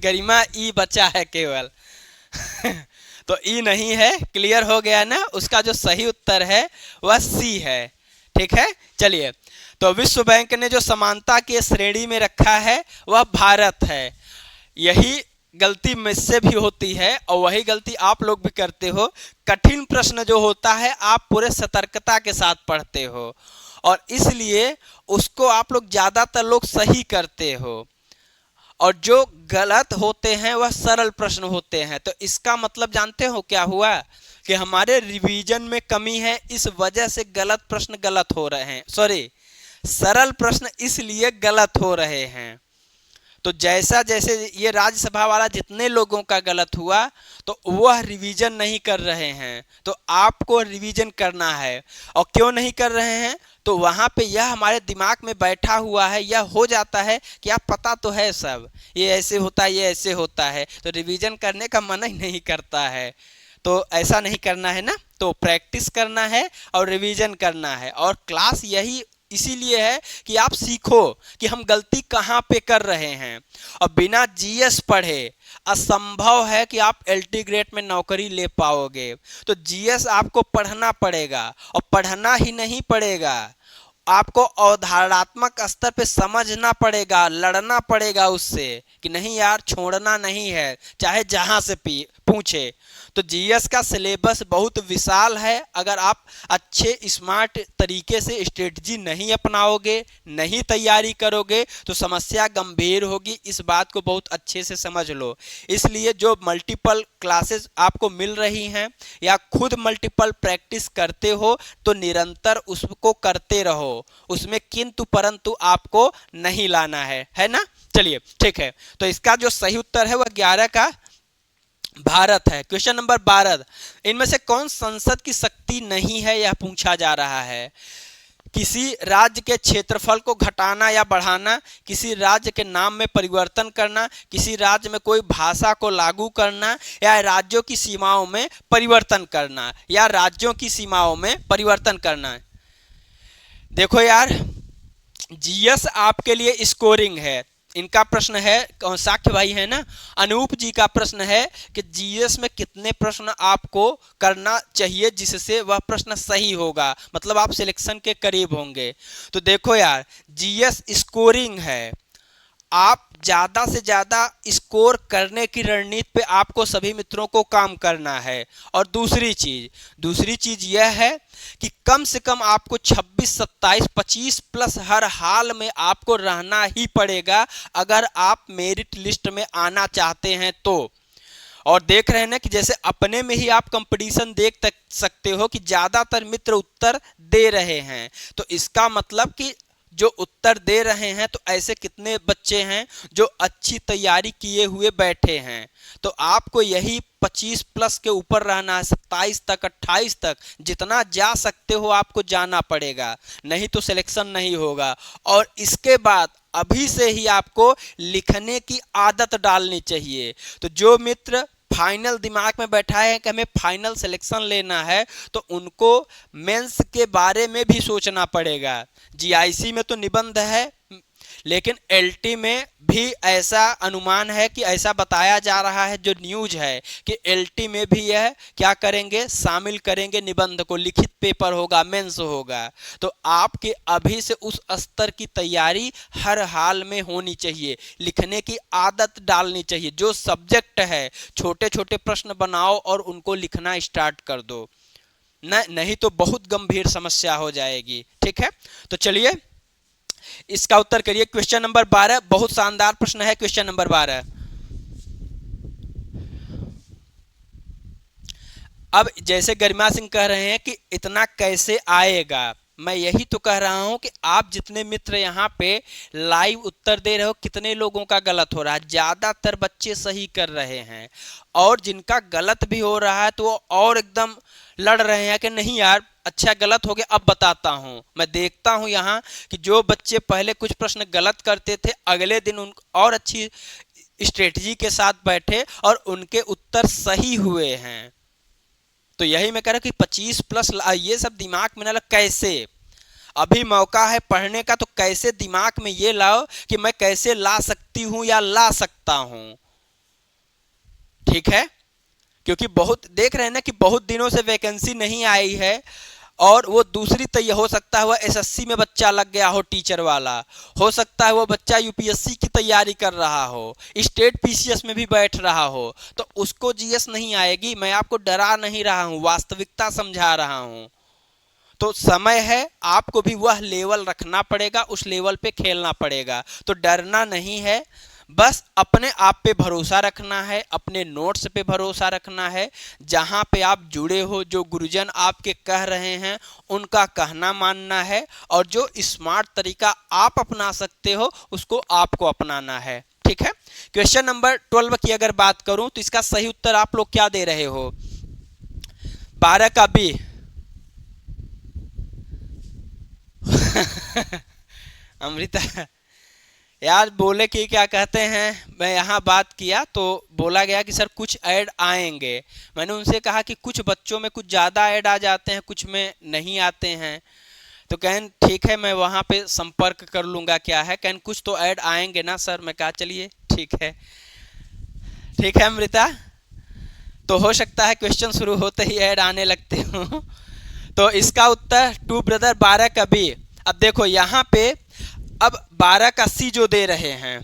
गरिमा ई बचा है केवल तो ई नहीं है, क्लियर हो गया ना। उसका जो सही उत्तर है वह सी है। ठीक है, चलिए तो विश्व बैंक ने जो समानता की श्रेणी में रखा है वह भारत है। यही गलती मुझसे भी होती है और वही गलती आप लोग भी करते हो। कठिन प्रश्न जो होता है आप पूरे सतर्कता के साथ पढ़ते हो और इसलिए उसको आप लोग ज़्यादातर लोग सही करते हो, और जो गलत होते हैं वह सरल प्रश्न होते हैं। तो इसका मतलब जानते हो क्या हुआ? कि हमारे रिवीजन में कमी है, इस वजह से गलत प्रश्न गलत हो रहे हैं, सॉरी सरल प्रश्न इसलिए गलत हो रहे हैं। तो जैसा जैसे ये राज्यसभा वाला जितने लोगों का गलत हुआ तो वह रिवीजन नहीं कर रहे हैं, तो आपको रिवीजन करना है। और क्यों नहीं कर रहे हैं? तो वहाँ पे यह हमारे दिमाग में बैठा हुआ है, यह हो जाता है कि आप पता तो है सब, ये ऐसे होता है, ये ऐसे होता है, तो रिवीजन करने का मन ही नहीं करता है। तो ऐसा नहीं करना है ना, तो प्रैक्टिस करना है और रिवीजन करना है। और क्लास यही इसीलिए है कि आप सीखो कि हम गलती कहाँ पे कर रहे हैं। और बिना जीएस पढ़े असंभव है कि आप एलटी ग्रेड में नौकरी ले पाओगे। तो जीएस आपको पढ़ना पड़ेगा, और पढ़ना ही नहीं पड़ेगा, आपको अवधारणात्मक स्तर पे समझना पड़ेगा, लड़ना पड़ेगा उससे कि नहीं यार छोड़ना नहीं है, चाहे जहां से पूछे। तो जीएस का सिलेबस बहुत विशाल है। अगर आप अच्छे स्मार्ट तरीके से स्ट्रेटजी नहीं अपनाओगे, नहीं तैयारी करोगे तो समस्या गंभीर होगी। इस बात को बहुत अच्छे से समझ लो। इसलिए जो मल्टीपल क्लासेस आपको मिल रही हैं या खुद मल्टीपल प्रैक्टिस करते हो तो निरंतर उसको करते रहो, उसमें किंतु परंतु आपको नहीं लाना है ना। चलिए ठीक है, तो इसका जो सही उत्तर है वह 11 का भारत है। क्वेश्चन नंबर 12, इनमें से कौन संसद की शक्ति नहीं है यह पूछा जा रहा है? किसी राज्य के क्षेत्रफल को घटाना या बढ़ाना, किसी राज्य के नाम में परिवर्तन करना, किसी राज्य में कोई भाषा को लागू करना, या राज्यों की सीमाओं में परिवर्तन करना, या राज्यों की सीमाओं में परिवर्तन करना। देखो यार, जीएस आपके लिए स्कोरिंग है। इनका प्रश्न है, साक्ष्य भाई है ना, अनूप जी का प्रश्न है कि जीएस में कितने प्रश्न आपको करना चाहिए जिससे वह प्रश्न सही होगा, मतलब आप सिलेक्शन के करीब होंगे। तो देखो यार, जीएस स्कोरिंग है, आप ज़्यादा से ज़्यादा स्कोर करने की रणनीति पे आपको सभी मित्रों को काम करना है। और दूसरी चीज़ यह है कि कम से कम आपको 26, 27, 25 प्लस हर हाल में आपको रहना ही पड़ेगा अगर आप मेरिट लिस्ट में आना चाहते हैं तो। और देख रहे हैं ना कि जैसे अपने में ही आप कंपटीशन देख सकते हो कि ज़्यादातर मित्र उत्तर दे रहे हैं, तो इसका मतलब कि जो उत्तर दे रहे हैं तो ऐसे कितने बच्चे हैं जो अच्छी तैयारी किए हुए बैठे हैं। तो आपको यही 25 प्लस के ऊपर रहना है, 27 तक, 28 तक, जितना जा सकते हो आपको जाना पड़ेगा, नहीं तो सिलेक्शन नहीं होगा। और इसके बाद अभी से ही आपको लिखने की आदत डालनी चाहिए। तो जो मित्र फाइनल दिमाग में बैठा है कि हमें फाइनल सिलेक्शन लेना है, तो उनको मेंस के बारे में भी सोचना पड़ेगा। जीआईसी में तो निबंध है, लेकिन एलटी में भी ऐसा अनुमान है कि ऐसा बताया जा रहा है, जो न्यूज है कि एलटी में भी यह क्या करेंगे, शामिल करेंगे निबंध को, लिखित पेपर होगा, मेंस होगा। तो आपके अभी से उस स्तर की तैयारी हर हाल में होनी चाहिए, लिखने की आदत डालनी चाहिए। जो सब्जेक्ट है छोटे छोटे प्रश्न बनाओ और उनको लिखना स्टार्ट कर दो, नहीं तो बहुत गंभीर समस्या हो जाएगी। ठीक है, तो चलिए इसका उत्तर करिए। क्वेश्चन नंबर 12 बहुत शानदार प्रश्न है। क्वेश्चन नंबर 12, अब जैसे गरिमा सिंह कह रहे हैं कि इतना कैसे आएगा, मैं यही तो कह रहा हूं कि आप जितने मित्र यहाँ पे लाइव उत्तर दे रहे हो, कितने लोगों का गलत हो रहा है? ज्यादातर बच्चे सही कर रहे हैं, और जिनका गलत भी हो रहा है तो वो और एकदम लड़ रहे हैं कि नहीं यार अच्छा गलत हो गया, अब बताता हूं। मैं देखता हूं यहाँ कि जो बच्चे पहले कुछ प्रश्न गलत करते थे, अगले दिन उन और अच्छी स्ट्रेटजी के साथ बैठे और उनके उत्तर सही हुए हैं। तो यही मैं कह रहा हूं कि 25 प्लस ये सब दिमाग में ना लग, कैसे अभी मौका है पढ़ने का, तो कैसे दिमाग में ये लाओ कि मैं कैसे ला सकती हूं या ला सकता हूं। ठीक है, क्योंकि बहुत देख रहे हैं ना कि बहुत दिनों से वैकेंसी नहीं आई है, और वो दूसरी तैयारी, हो सकता है वह एसएससी में बच्चा लग गया हो टीचर वाला, हो सकता है वो बच्चा यूपीएससी की तैयारी कर रहा हो, स्टेट पीसीएस में भी बैठ रहा हो, तो उसको जीएस नहीं आएगी। मैं आपको डरा नहीं रहा हूं, वास्तविकता समझा रहा हूं। तो समय है, आपको भी वह लेवल रखना पड़ेगा, उस लेवल पे खेलना पड़ेगा। तो डरना नहीं है, बस अपने आप पे भरोसा रखना है, अपने नोट्स पे भरोसा रखना है, जहाँ पे आप जुड़े हो, जो गुरुजन आपके कह रहे हैं उनका कहना मानना है, और जो स्मार्ट तरीका आप अपना सकते हो उसको आपको अपनाना है। ठीक है, क्वेश्चन नंबर 12 की अगर बात करूं तो इसका सही उत्तर आप लोग क्या दे रहे हो? 12 का बी। अमृता यार बोले कि क्या कहते हैं, मैं यहाँ बात किया तो बोला गया कि सर कुछ ऐड आएंगे। मैंने उनसे कहा कि कुछ बच्चों में कुछ ज़्यादा ऐड आ जाते हैं, कुछ में नहीं आते हैं। तो कहन ठीक है, मैं वहाँ पे संपर्क कर लूँगा। क्या है, कहन कुछ तो ऐड आएंगे ना सर। मैं कहा चलिए ठीक है। ठीक है अमृता, तो हो सकता है क्वेश्चन शुरू होते ही ऐड आने लगते हो। तो इसका उत्तर 2 ब्रदर 12 का बी। अब देखो यहाँ पे, अब 12 का सी जो दे रहे हैं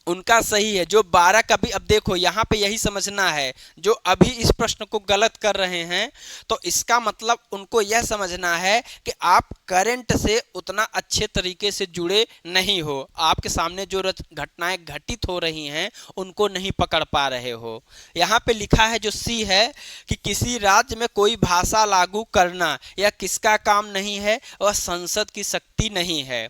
उनका सही है, जो 12 का भी। अब देखो यहाँ पे यही समझना है, जो अभी इस प्रश्न को गलत कर रहे हैं तो इसका मतलब उनको यह समझना है कि आप करंट से उतना अच्छे तरीके से जुड़े नहीं हो, आपके सामने जो घटनाएं घटित हो रही हैं उनको नहीं पकड़ पा रहे हो। यहाँ पे लिखा है जो सी है कि किसी राज्य में कोई भाषा लागू करना यह किसका काम नहीं है, वह संसद की शक्ति नहीं है।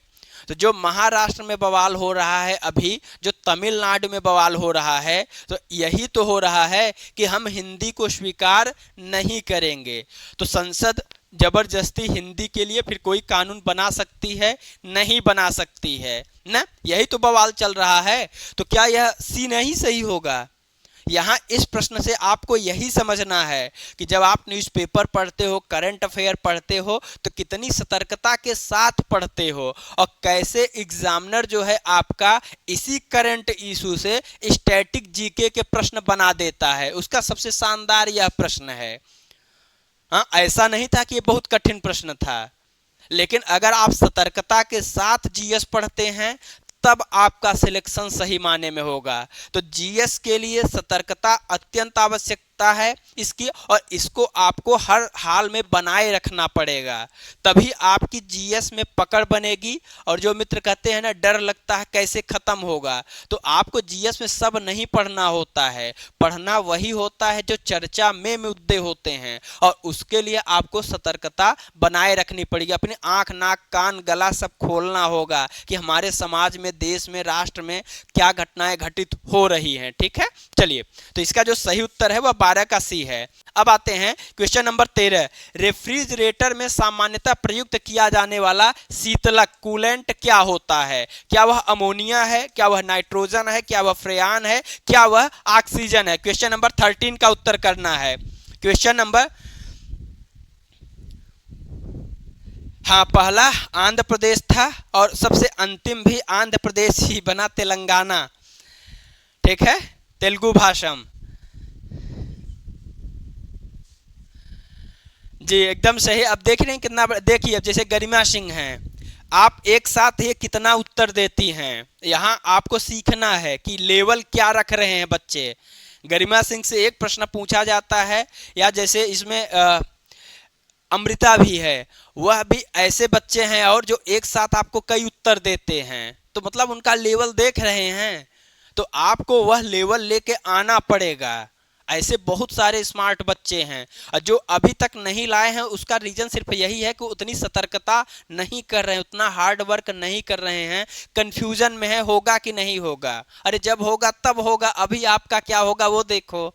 तो जो महाराष्ट्र में बवाल हो रहा है अभी, जो तमिलनाडु में बवाल हो रहा है, तो यही तो हो रहा है कि हम हिंदी को स्वीकार नहीं करेंगे। तो संसद जबरदस्ती हिंदी के लिए फिर कोई कानून बना सकती है? नहीं बना सकती है ना, यही तो बवाल चल रहा है। तो क्या यह सी नहीं सही होगा? यहाँ इस प्रश्न से आपको यही समझना है कि जब आप न्यूज़पेपर पढ़ते हो, करंट अफेयर पढ़ते हो, तो कितनी सतर्कता के साथ पढ़ते हो, और कैसे एग्जामिनर जो है आपका इसी करंट इशू से स्टैटिक जीके के प्रश्न बना देता है। उसका सबसे शानदार यह प्रश्न है। हाँ, ऐसा नहीं था कि ये बहुत कठिन प्रश्न था, लेकिन अगर आप सतर्कता के साथ जीएस पढ़ते हैं तब आपका सिलेक्शन सही माने में होगा। तो जीएस के लिए सतर्कता अत्यंत आवश्यकता है इसकी, और इसको आपको हर हाल में बनाए रखना पड़ेगा, तभी आपकी जीएस में पकड़ बनेगी। और जो मित्र कहते हैं ना डर लगता है कैसे खत्म होगा, तो आपको जीएस में सब नहीं पढ़ना होता है, पढ़ना वही होता है जो चर्चा में मुद्दे होते हैं, और उसके लिए आपको सतर्कता बनाए रखनी पड़ेगी। अपनी आंख नाक कान गला सब खोलना होगा कि हमारे समाज में, देश में, राष्ट्र में क्या घटनाएं घटित हो रही हैं। ठीक है, चलिए, तो इसका जो सही उत्तर है वह 12 का सी है। अब आते हैं क्वेश्चन नंबर 13। रेफ्रिजरेटर में सामान्यतः प्रयुक्त किया जाने वाला शीतलक कूलेंट क्या होता है? क्या वह अमोनिया है, क्या वह नाइट्रोजन है, क्या वह फ्रेयान है, क्या वह ऑक्सीजन है? क्वेश्चन नंबर 13 का उत्तर करना है। क्वेश्चन नंबर, हाँ, पहला आंध्र प्रदेश था और सबसे अंतिम भी आंध्र प्रदेश ही बना, तेलंगाना। ठीक है, तेलुगु भाषम। जी एकदम सही। अब देख रहे हैं कितना, देखिए अब जैसे गरिमा सिंह हैं, आप एक साथ ये कितना उत्तर देती हैं। यहाँ आपको सीखना है कि लेवल क्या रख रहे हैं बच्चे। गरिमा सिंह से एक प्रश्न पूछा जाता है, या जैसे इसमें अमृता भी है, वह भी ऐसे बच्चे हैं और जो एक साथ आपको कई उत्तर देते हैं, तो मतलब उनका लेवल देख रहे हैं, तो आपको वह लेवल लेके आना पड़ेगा। ऐसे बहुत सारे स्मार्ट बच्चे हैं, और जो अभी तक नहीं लाए हैं उसका रीजन सिर्फ यही है कि उतनी सतर्कता नहीं कर रहे हैं, उतना हार्ड वर्क नहीं कर रहे हैं, कंफ्यूजन में है होगा कि नहीं होगा। अरे जब होगा तब होगा, अभी आपका क्या होगा वो देखो।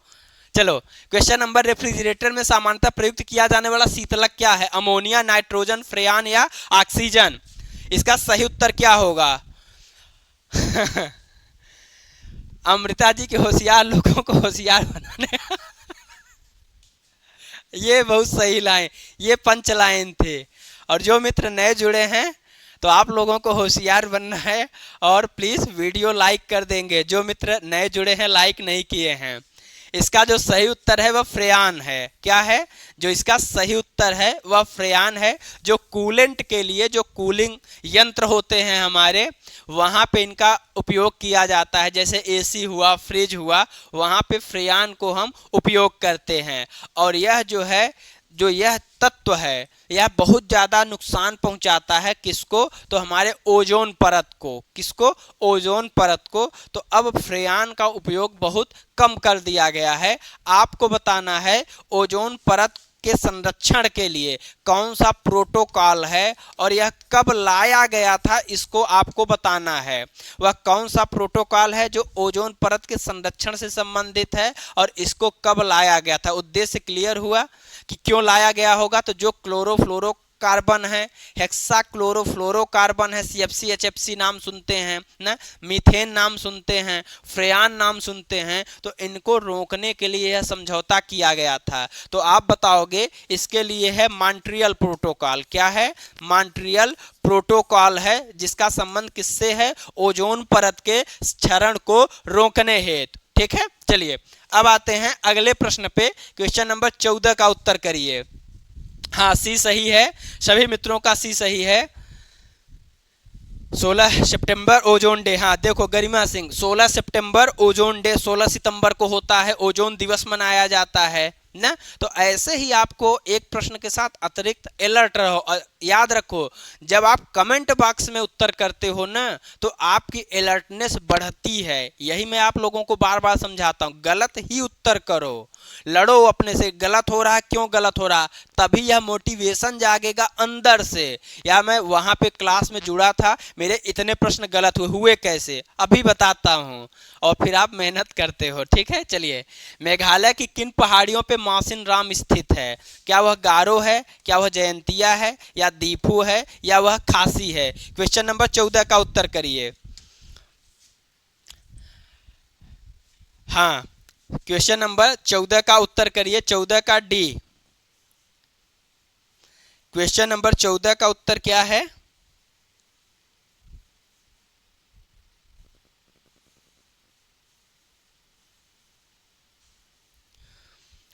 चलो, क्वेश्चन नंबर, रेफ्रिजरेटर में सामान्यतः प्रयुक्त किया जाने वाला शीतलक क्या है? अमोनिया, नाइट्रोजन, फ्रेयान या ऑक्सीजन? इसका सही उत्तर क्या होगा? अमृता जी के होशियार लोगों को होशियार बनाने ये बहुत सही लाइन, ये पंच लाइन थे। और जो मित्र नए जुड़े हैं तो आप लोगों को होशियार बनना है, और प्लीज वीडियो लाइक कर देंगे। जो मित्र नए जुड़े हैं लाइक नहीं किए हैं, इसका जो सही उत्तर है वह फ्रेयान है। क्या है? जो इसका सही उत्तर है वह फ्रेयान है। जो कूलेंट के लिए, जो कूलिंग यंत्र होते हैं हमारे, वहाँ पे इनका उपयोग किया जाता है। जैसे एसी हुआ, फ्रिज हुआ, वहाँ पे फ्रेयान को हम उपयोग करते हैं। और यह जो है, जो यह तत्व है, यह बहुत ज़्यादा नुकसान पहुंचाता है। किसको? तो हमारे ओजोन परत को। किसको? ओजोन परत को। तो अब फ्रेयान का उपयोग बहुत कम कर दिया गया है। आपको बताना है ओजोन परत के संरक्षण के लिए कौन सा प्रोटोकॉल है और यह कब लाया गया था, इसको आपको बताना है। वह कौन सा प्रोटोकॉल है जो ओजोन परत के संरक्षण से संबंधित है और इसको कब लाया गया था। उद्देश्य क्लियर हुआ कि क्यों लाया गया होगा। तो जो क्लोरोफ्लोरो कार्बन है, हेक्सा क्लोरोफ्लोरोकार्बन है, सीएफसी एचएफसी नाम सुनते हैं ना, मीथेन नाम सुनते हैं, फ्रेयान नाम सुनते हैं, तो इनको रोकने के लिए यह समझौता किया गया था। तो आप बताओगे इसके लिए है मॉन्ट्रियल प्रोटोकॉल। क्या है? मॉन्ट्रियल प्रोटोकॉल है, जिसका संबंध किससे है? ओजोन परत के क्षरण को रोकने हेतु। ठीक है, चलिए अब आते हैं अगले प्रश्न पे। क्वेश्चन नंबर 14 का उत्तर करिए। हाँ, सी सही है, सभी मित्रों का सी सही है। 16 सितंबर ओजोन डे। हाँ देखो गरिमा सिंह, 16 सितंबर ओजोन डे, 16 सितंबर को होता है, ओजोन दिवस मनाया जाता है ना। तो ऐसे ही आपको एक प्रश्न के साथ अतिरिक्त अलर्ट रहो। याद रखो, जब आप कमेंट बॉक्स में उत्तर करते हो ना, तो आपकी अलर्टनेस बढ़ती है। यही मैं आप लोगों को बार बार समझाता हूँ, गलत ही उत्तर करो, लड़ो अपने से। गलत हो रहा है, क्यों गलत हो रहा, तभी यह मोटिवेशन जागेगा अंदर से। या मैं वहां पे क्लास में जुड़ा था, मेरे इतने प्रश्न गलत हुए कैसे, अभी बताता हूँ, और फिर आप मेहनत करते हो। ठीक है, चलिए, मेघालय की किन पहाड़ियों पे मौसिन राम स्थित है? क्या वह गारो है, क्या वह जयंतिया है, या दीपू है, या वह खासी है? क्वेश्चन नंबर 14 का उत्तर करिए। हाँ, क्वेश्चन नंबर 14 का उत्तर करिए, 14 का डी। क्वेश्चन नंबर 14 का उत्तर क्या है?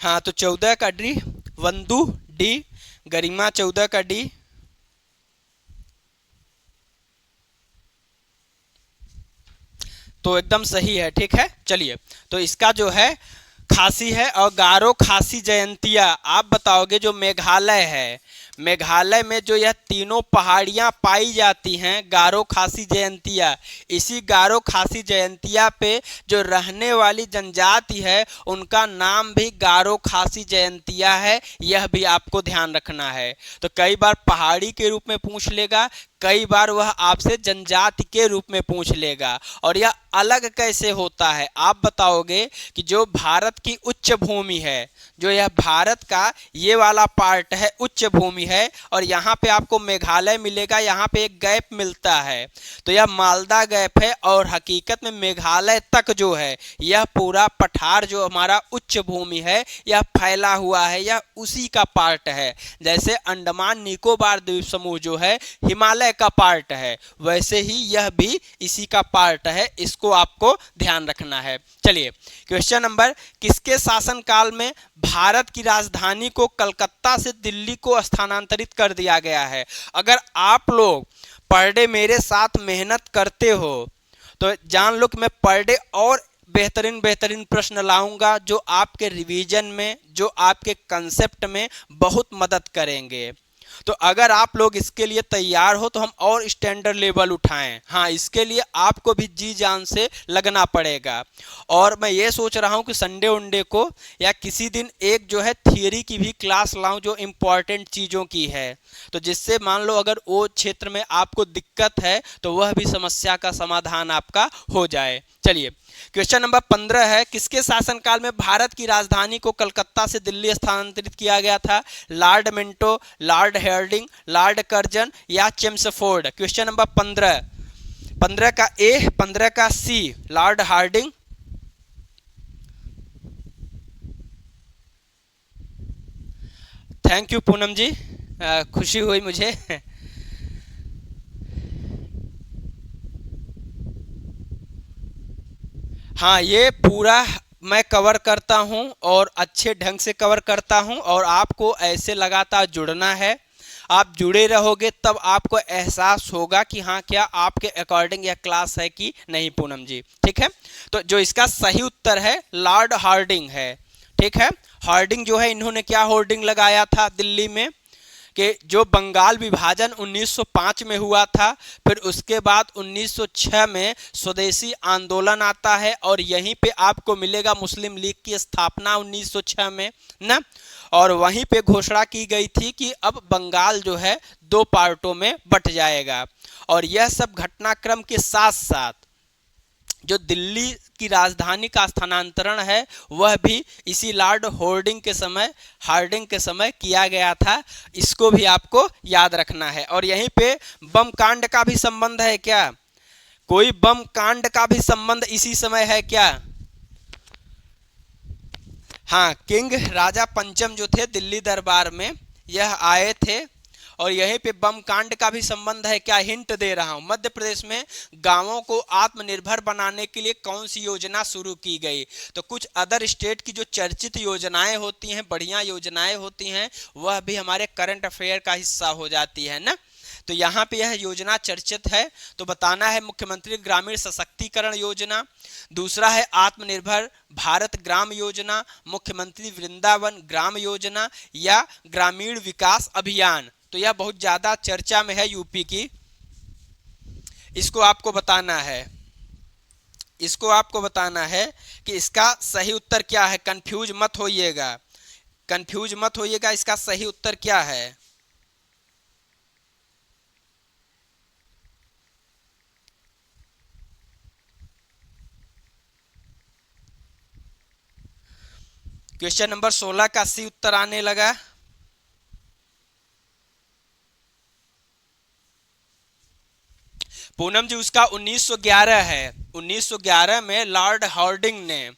हाँ, तो 14 का डी, वंदू डी, गरिमा 14 का डी। तो एकदम सही है, ठीक है। चलिए, तो इसका जो है खासी है और गारो खासी जयंतिया। आप बताओगे जो मेघालय है, मेघालय में जो यह तीनों पहाड़ियां पाई जाती हैं गारो खासी जयंतिया, इसी गारो खासी जयंतिया पे जो रहने वाली जनजाति है उनका नाम भी गारो खासी जयंतिया है। यह भी आपको ध्यान रखना है। तो कई बार पहाड़ी के रूप में पूछ लेगा, कई बार वह आपसे जनजाति के रूप में पूछ लेगा। और यह अलग कैसे होता है, आप बताओगे कि जो भारत की उच्च भूमि है, जो यह भारत का ये वाला पार्ट है उच्च भूमि है, और यहाँ पे आपको मेघालय मिलेगा, यहाँ पे एक गैप मिलता है, तो यह मालदा गैप है। और हकीकत में मेघालय तक जो है यह पूरा पठार जो हमारा उच्च भूमि है यह फैला हुआ है, यह उसी का पार्ट है। जैसे अंडमान निकोबार द्वीप समूह जो है हिमालय का पार्ट है, वैसे ही यह भी इसी का पार्ट है। इसको आपको ध्यान रखना है। चलिए, क्वेश्चन नंबर, किसके शासनकाल में भारत की राजधानी को कलकत्ता से दिल्ली को स्थानांतरित कर दिया गया है? अगर आप लोग पर डे मेरे साथ मेहनत करते हो तो जान लो कि मैं पर डे और बेहतरीन बेहतरीन प्रश्न लाऊंगा जो आपके रिवीजन में, जो आपके कंसेप्ट में बहुत मदद करेंगे। तो अगर आप लोग इसके लिए तैयार हो तो हम और स्टैंडर्ड लेवल उठाएं। हाँ, इसके लिए आपको भी जी जान से लगना पड़ेगा। और मैं ये सोच रहा हूँ कि संडे उंडे को या किसी दिन एक जो है थियरी की भी क्लास लाऊं जो इम्पॉर्टेंट चीज़ों की है, तो जिससे मान लो अगर वो क्षेत्र में आपको दिक्कत है तो वह भी समस्या का समाधान आपका हो जाए। चलिए, क्वेश्चन नंबर 15 है, किसके शासनकाल में भारत की राजधानी को कलकत्ता से दिल्ली स्थानांतरित किया गया था? Lord Minto, lord Hardinge, lord Curzon या चेम्सफोर्ड? क्वेश्चन नंबर 15, 15 का ए, 15 का C, lord Hardinge. Thank you Poonam ji, खुशी हुई मुझे। हाँ, ये पूरा मैं कवर करता हूँ और अच्छे ढंग से कवर करता हूँ, और आपको ऐसे लगातार जुड़ना है। आप जुड़े रहोगे तब आपको एहसास होगा कि हाँ क्या आपके अकॉर्डिंग यह क्लास है कि नहीं पूनम जी, ठीक है। तो जो इसका सही उत्तर है लॉर्ड हार्डिंग है, ठीक है। हार्डिंग जो है, इन्होंने क्या होर्डिंग लगाया था दिल्ली में कि जो बंगाल विभाजन 1905 में हुआ था, फिर उसके बाद 1906 में स्वदेशी आंदोलन आता है, और यहीं पे आपको मिलेगा मुस्लिम लीग की स्थापना 1906 में ना। और वहीं पे घोषणा की गई थी कि अब बंगाल जो है दो पार्टों में बट जाएगा। और यह सब घटनाक्रम के साथ साथ जो दिल्ली की राजधानी का स्थानांतरण है वह भी इसी लॉर्ड हार्डिंग के समय किया गया था। इसको भी आपको याद रखना है। और यहीं पे बम कांड का भी संबंध है क्या? कोई बम कांड का भी संबंध इसी समय है क्या? हाँ, किंग राजा पंचम जो थे दिल्ली दरबार में यह आए थे, और यहीं पे बम कांड का भी संबंध है क्या? हिंट दे रहा हूं। मध्य प्रदेश में गांवों को आत्मनिर्भर बनाने के लिए कौन सी योजना शुरू की गई? तो कुछ अदर स्टेट की जो चर्चित योजनाएं होती हैं, बढ़िया योजनाएं होती हैं, वह भी हमारे करंट अफेयर का हिस्सा हो जाती है ना। तो यहाँ पे यह योजना चर्चित है, तो बताना है मुख्यमंत्री ग्रामीण सशक्तिकरण योजना, दूसरा है आत्मनिर्भर भारत ग्राम योजना, मुख्यमंत्री वृंदावन ग्राम योजना, या ग्रामीण विकास अभियान। तो यह बहुत ज्यादा चर्चा में है यूपी की, इसको आपको बताना है। इसको आपको बताना है कि इसका सही उत्तर क्या है। कंफ्यूज मत होइएगा, कंफ्यूज मत होइएगा, इसका सही उत्तर क्या है। क्वेश्चन नंबर 16 का सी उत्तर आने लगा। पूनम जी उसका 1911 है। 1911 में लॉर्ड हार्डिंग ने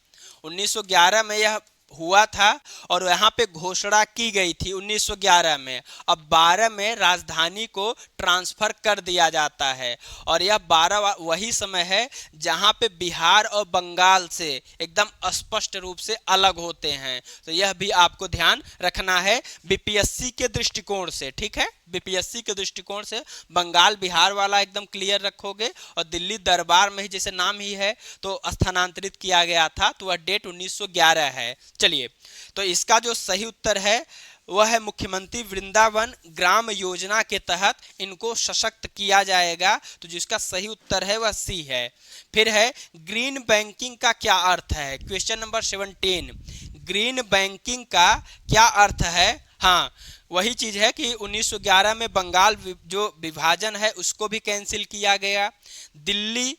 1911 में यह हुआ था और यहाँ पे घोषणा की गई थी 1911 में। अब 12 में राजधानी को ट्रांसफर कर दिया जाता है और यह 12 वही समय है जहाँ पे बिहार और बंगाल से एकदम स्पष्ट रूप से अलग होते हैं। तो यह भी आपको ध्यान रखना है बीपीएससी के दृष्टिकोण से, ठीक है। बीपीएससी के दृष्टिकोण से बंगाल बिहार वाला एकदम क्लियर रखोगे और दिल्ली दरबार में ही जैसे नाम ही है तो स्थानांतरित किया गया था, तो वह डेट 1911 है। चलिए, तो इसका जो सही उत्तर है वह है मुख्यमंत्री वृंदावन ग्राम योजना के तहत इनको सशक्त किया जाएगा। तो जिसका सही उत्तर है वह सी है। फिर है ग्रीन बैंकिंग का क्या अर्थ है? क्वेश्चन नंबर 17, ग्रीन बैंकिंग का क्या अर्थ है? हाँ, वही चीज है कि 1911 में बंगाल जो विभाजन है उसको भी कैंसिल किया गया, दिल्ली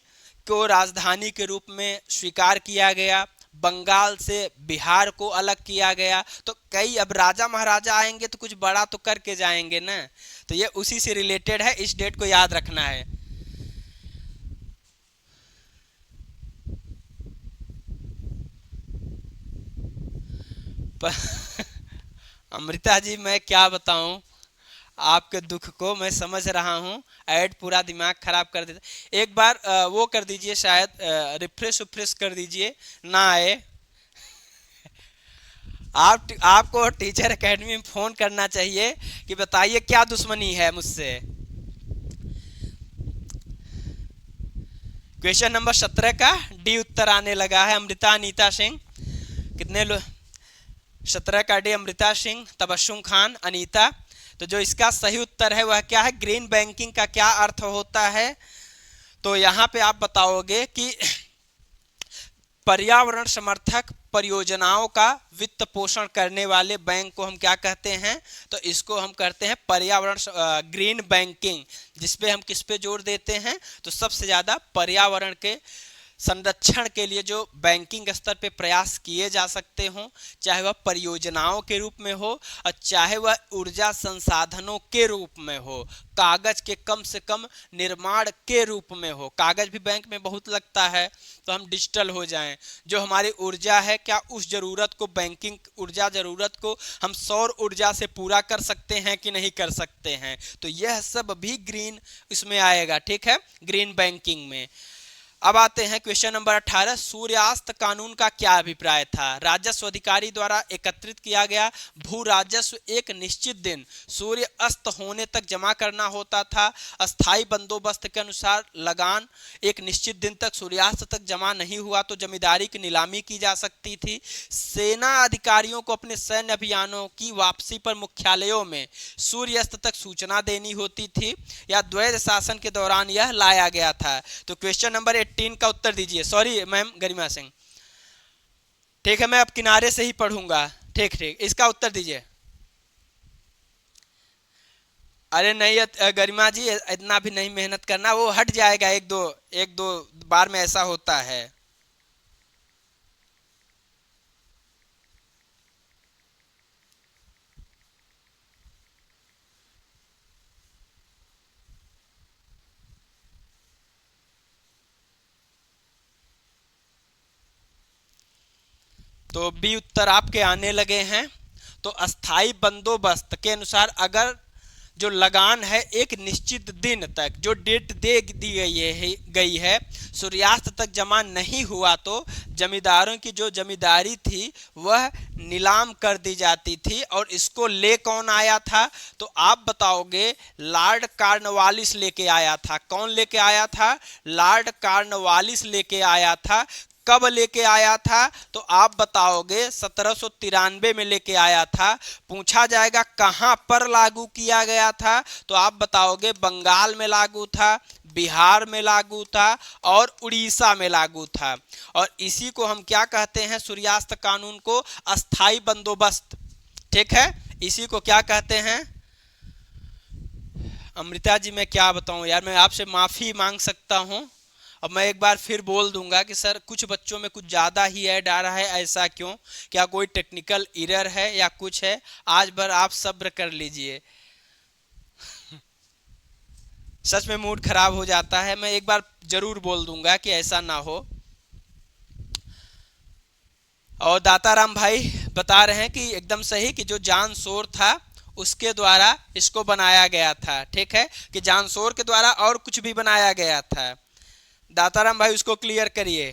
को राजधानी के रूप में स्वीकार किया गया, बंगाल से बिहार को अलग किया गया। तो कई अब राजा महाराजा आएंगे तो कुछ बड़ा तो करके जाएंगे ना, तो ये उसी से रिलेटेड है, इस डेट को याद रखना है। अमृता जी, मैं क्या बताऊं आपके दुख को, मैं समझ रहा हूं। ऐड पूरा दिमाग खराब कर देता। एक बार वो कर दीजिए, शायद रिफ्रेश कर दीजिए, ना आए। आपको टीचर एकेडमी में फोन करना चाहिए कि बताइए क्या दुश्मनी है मुझसे। क्वेश्चन नंबर 17 का डी उत्तर आने लगा है। अमृता अनीता सिंह, कितने लोग? 17 का डी अमृता सिंह, तबस्सुम खान, अनीता। तो जो इसका सही उत्तर है वह क्या है? ग्रीन बैंकिंग का क्या अर्थ होता है? तो यहाँ पे आप बताओगे कि पर्यावरण समर्थक परियोजनाओं का वित्त पोषण करने वाले बैंक को हम क्या कहते हैं? तो इसको हम कहते हैं पर्यावरण ग्रीन बैंकिंग। जिसपे हम किस पे जोर देते हैं? तो सबसे ज़्यादा पर्यावरण के संरक्षण के लिए जो बैंकिंग स्तर पे प्रयास किए जा सकते हों, चाहे वह परियोजनाओं के रूप में हो और चाहे वह ऊर्जा संसाधनों के रूप में हो, कागज के कम से कम निर्माण के रूप में हो। कागज भी बैंक में बहुत लगता है, तो हम डिजिटल हो जाएं। जो हमारी ऊर्जा है, क्या उस जरूरत को, बैंकिंग ऊर्जा जरूरत को हम सौर ऊर्जा से पूरा कर सकते हैं कि नहीं कर सकते हैं? तो यह सब भी ग्रीन इसमें आएगा, ठीक है, ग्रीन बैंकिंग में। अब आते हैं क्वेश्चन नंबर 18, सूर्यास्त कानून का क्या अभिप्राय था? राजस्व अधिकारी द्वारा एकत्रित किया गया भू राजस्व एक निश्चित दिन सूर्य अस्त होने तक जमा करना होता था। अस्थाई बंदोबस्त के अनुसार लगान एक निश्चित दिन तक सूर्यास्त तक जमा नहीं हुआ तो जमींदारी की नीलामी की जा सकती थी। सेना अधिकारियों को अपने सैन्य अभियानों की वापसी पर मुख्यालयों में सूर्यास्त तक सूचना देनी होती थी, या द्वैध शासन के दौरान यह लाया गया था। तो क्वेश्चन नंबर 18 का उत्तर दीजिए। सॉरी मैम, गरिमा सिंह, ठीक है, मैं अब किनारे से ही पढ़ूंगा। ठीक ठीक, इसका उत्तर दीजिए। अरे नहीं गरिमा जी, इतना भी नहीं मेहनत करना, वो हट जाएगा, एक दो बार में ऐसा होता है। तो बी उत्तर आपके आने लगे हैं। तो अस्थाई बंदोबस्त के अनुसार अगर जो लगान है एक निश्चित दिन तक, जो डेट दे दी गई है सूर्यास्त तक जमा नहीं हुआ तो जमींदारों की जो जमींदारी थी वह नीलाम कर दी जाती थी। और इसको ले कौन आया था? तो आप बताओगे, लॉर्ड कॉर्नवालिस लेके आया था। कौन लेके आया था? लॉर्ड कॉर्नवालिस लेके आया था। कब लेके आया था? तो आप बताओगे 1793 में लेके आया था। पूछा जाएगा कहां पर लागू किया गया था, तो आप बताओगे बंगाल में लागू था, बिहार में लागू था और उड़ीसा में लागू था। और इसी को हम क्या कहते हैं? सूर्यास्त कानून को अस्थाई बंदोबस्त, ठीक है, इसी को क्या कहते हैं? अमृता जी, मैं क्या बताऊं यार, मैं आपसे माफी मांग सकता हूं। अब मैं एक बार फिर बोल दूंगा कि सर कुछ बच्चों में कुछ ज़्यादा ही ऐड आ रहा है, ऐसा क्यों? क्या कोई टेक्निकल एरर है या कुछ है? आज भर आप सब्र कर लीजिए। सच में मूड खराब हो जाता है, मैं एक बार जरूर बोल दूंगा कि ऐसा ना हो। और दाताराम भाई, बता रहे हैं कि एकदम सही कि जो जॉन सोर था उसके द्वारा इसको बनाया गया था। ठीक है, कि जॉन सोर के द्वारा और कुछ भी बनाया गया था। दाताराम भाई उसको क्लियर करिए।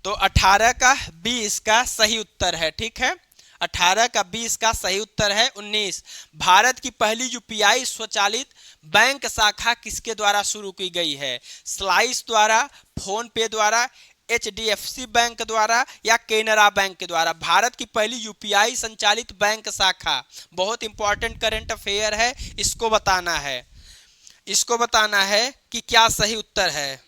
तो 18 का बी इसका सही उत्तर है। ठीक है, 18 का बी इसका सही उत्तर है। 19, भारत की पहली यूपीआई स्वचालित बैंक शाखा किसके द्वारा शुरू की गई है? स्लाइस द्वारा, फोन पे द्वारा, एचडीएफसी बैंक द्वारा या केनरा बैंक के द्वारा? भारत की पहली यूपीआई संचालित बैंक शाखा, बहुत इंपॉर्टेंट करंट अफेयर है, इसको बताना है। इसको बताना है कि क्या सही उत्तर है।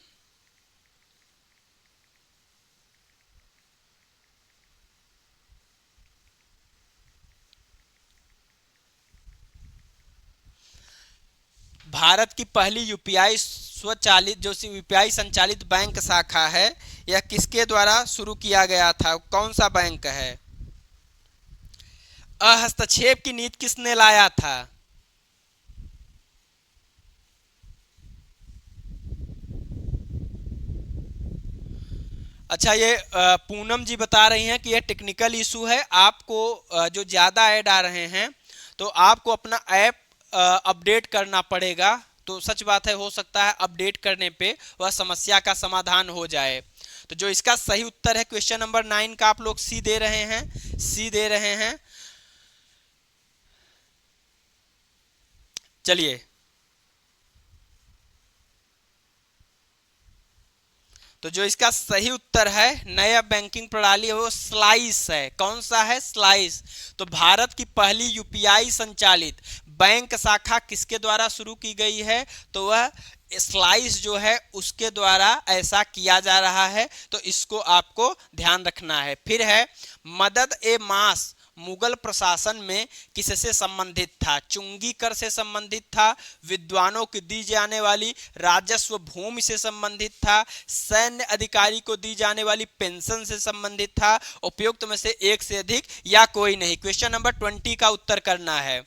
भारत की पहली यूपीआई स्वचालित जो यूपीआई संचालित बैंक शाखा है, यह किसके द्वारा शुरू किया गया था? कौन सा बैंक है? हस्तक्षेप की नीति किसने लाया था? अच्छा, ये पूनम जी बता रही हैं कि ये टेक्निकल इशू है। आपको जो ज़्यादा ऐड आ रहे हैं तो आपको अपना ऐप अपडेट करना पड़ेगा। तो सच बात है, हो सकता है अपडेट करने पे वह समस्या का समाधान हो जाए। तो जो इसका सही उत्तर है क्वेश्चन नंबर 9 का, आप लोग सी दे रहे हैं, सी दे रहे हैं। चलिए, तो जो इसका सही उत्तर है नया बैंकिंग प्रणाली है वो स्लाइस है। कौन सा है? स्लाइस। तो भारत की पहली यूपीआई संचालित बैंक शाखा किसके द्वारा शुरू की गई है? तो वह स्लाइस जो है उसके द्वारा ऐसा किया जा रहा है। तो इसको आपको ध्यान रखना है। फिर है मदद ए मास मुगल प्रशासन में किससे संबंधित था? चुंगी कर से संबंधित था, विद्वानों को दी जाने वाली राजस्व भूमि से संबंधित था, सैन्य अधिकारी को दी जाने वाली पेंशन से संबंधित था, उपयुक्त में से एक से अधिक या कोई नहीं? क्वेश्चन नंबर 20 का उत्तर करना है।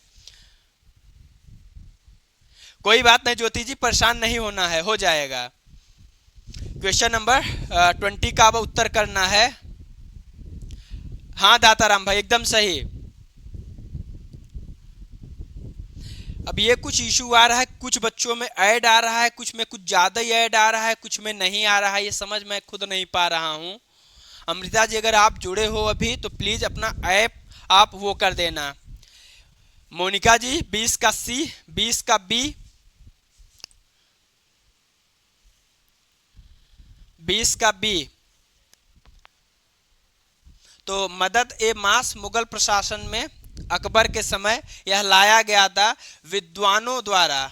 कोई बात नहीं ज्योति जी, परेशान नहीं होना है, हो जाएगा। क्वेश्चन नंबर 20 का अब उत्तर करना है। हाँ दाताराम भाई एकदम सही। अब ये कुछ इशू आ रहा है, कुछ बच्चों में ऐड आ रहा है, कुछ में कुछ ज्यादा ही ऐड आ रहा है, कुछ में नहीं आ रहा है। ये समझ मैं खुद नहीं पा रहा हूँ। अमृता जी अगर आप जुड़े हो अभी तो प्लीज अपना ऐप आप वो कर देना। मोनिका जी 20 का सी, 20 का बी, 20 का बी। तो मदद ए मास मुगल प्रशासन में अकबर के समय यह लाया गया था विद्वानों द्वारा।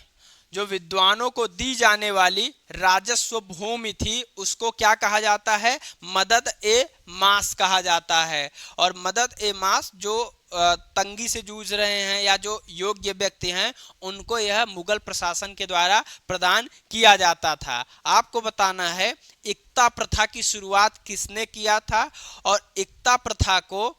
जो विद्वानों को दी जाने वाली राजस्व भूमि थी उसको क्या कहा जाता है? मदद ए मास कहा जाता है। और मदद ए मास जो तंगी से जूझ रहे हैं या जो योग्य व्यक्ति हैं उनको यह मुगल प्रशासन के द्वारा प्रदान किया जाता था। आपको बताना है इक्ता प्रथा की शुरुआत किसने किया था? और इक्ता प्रथा को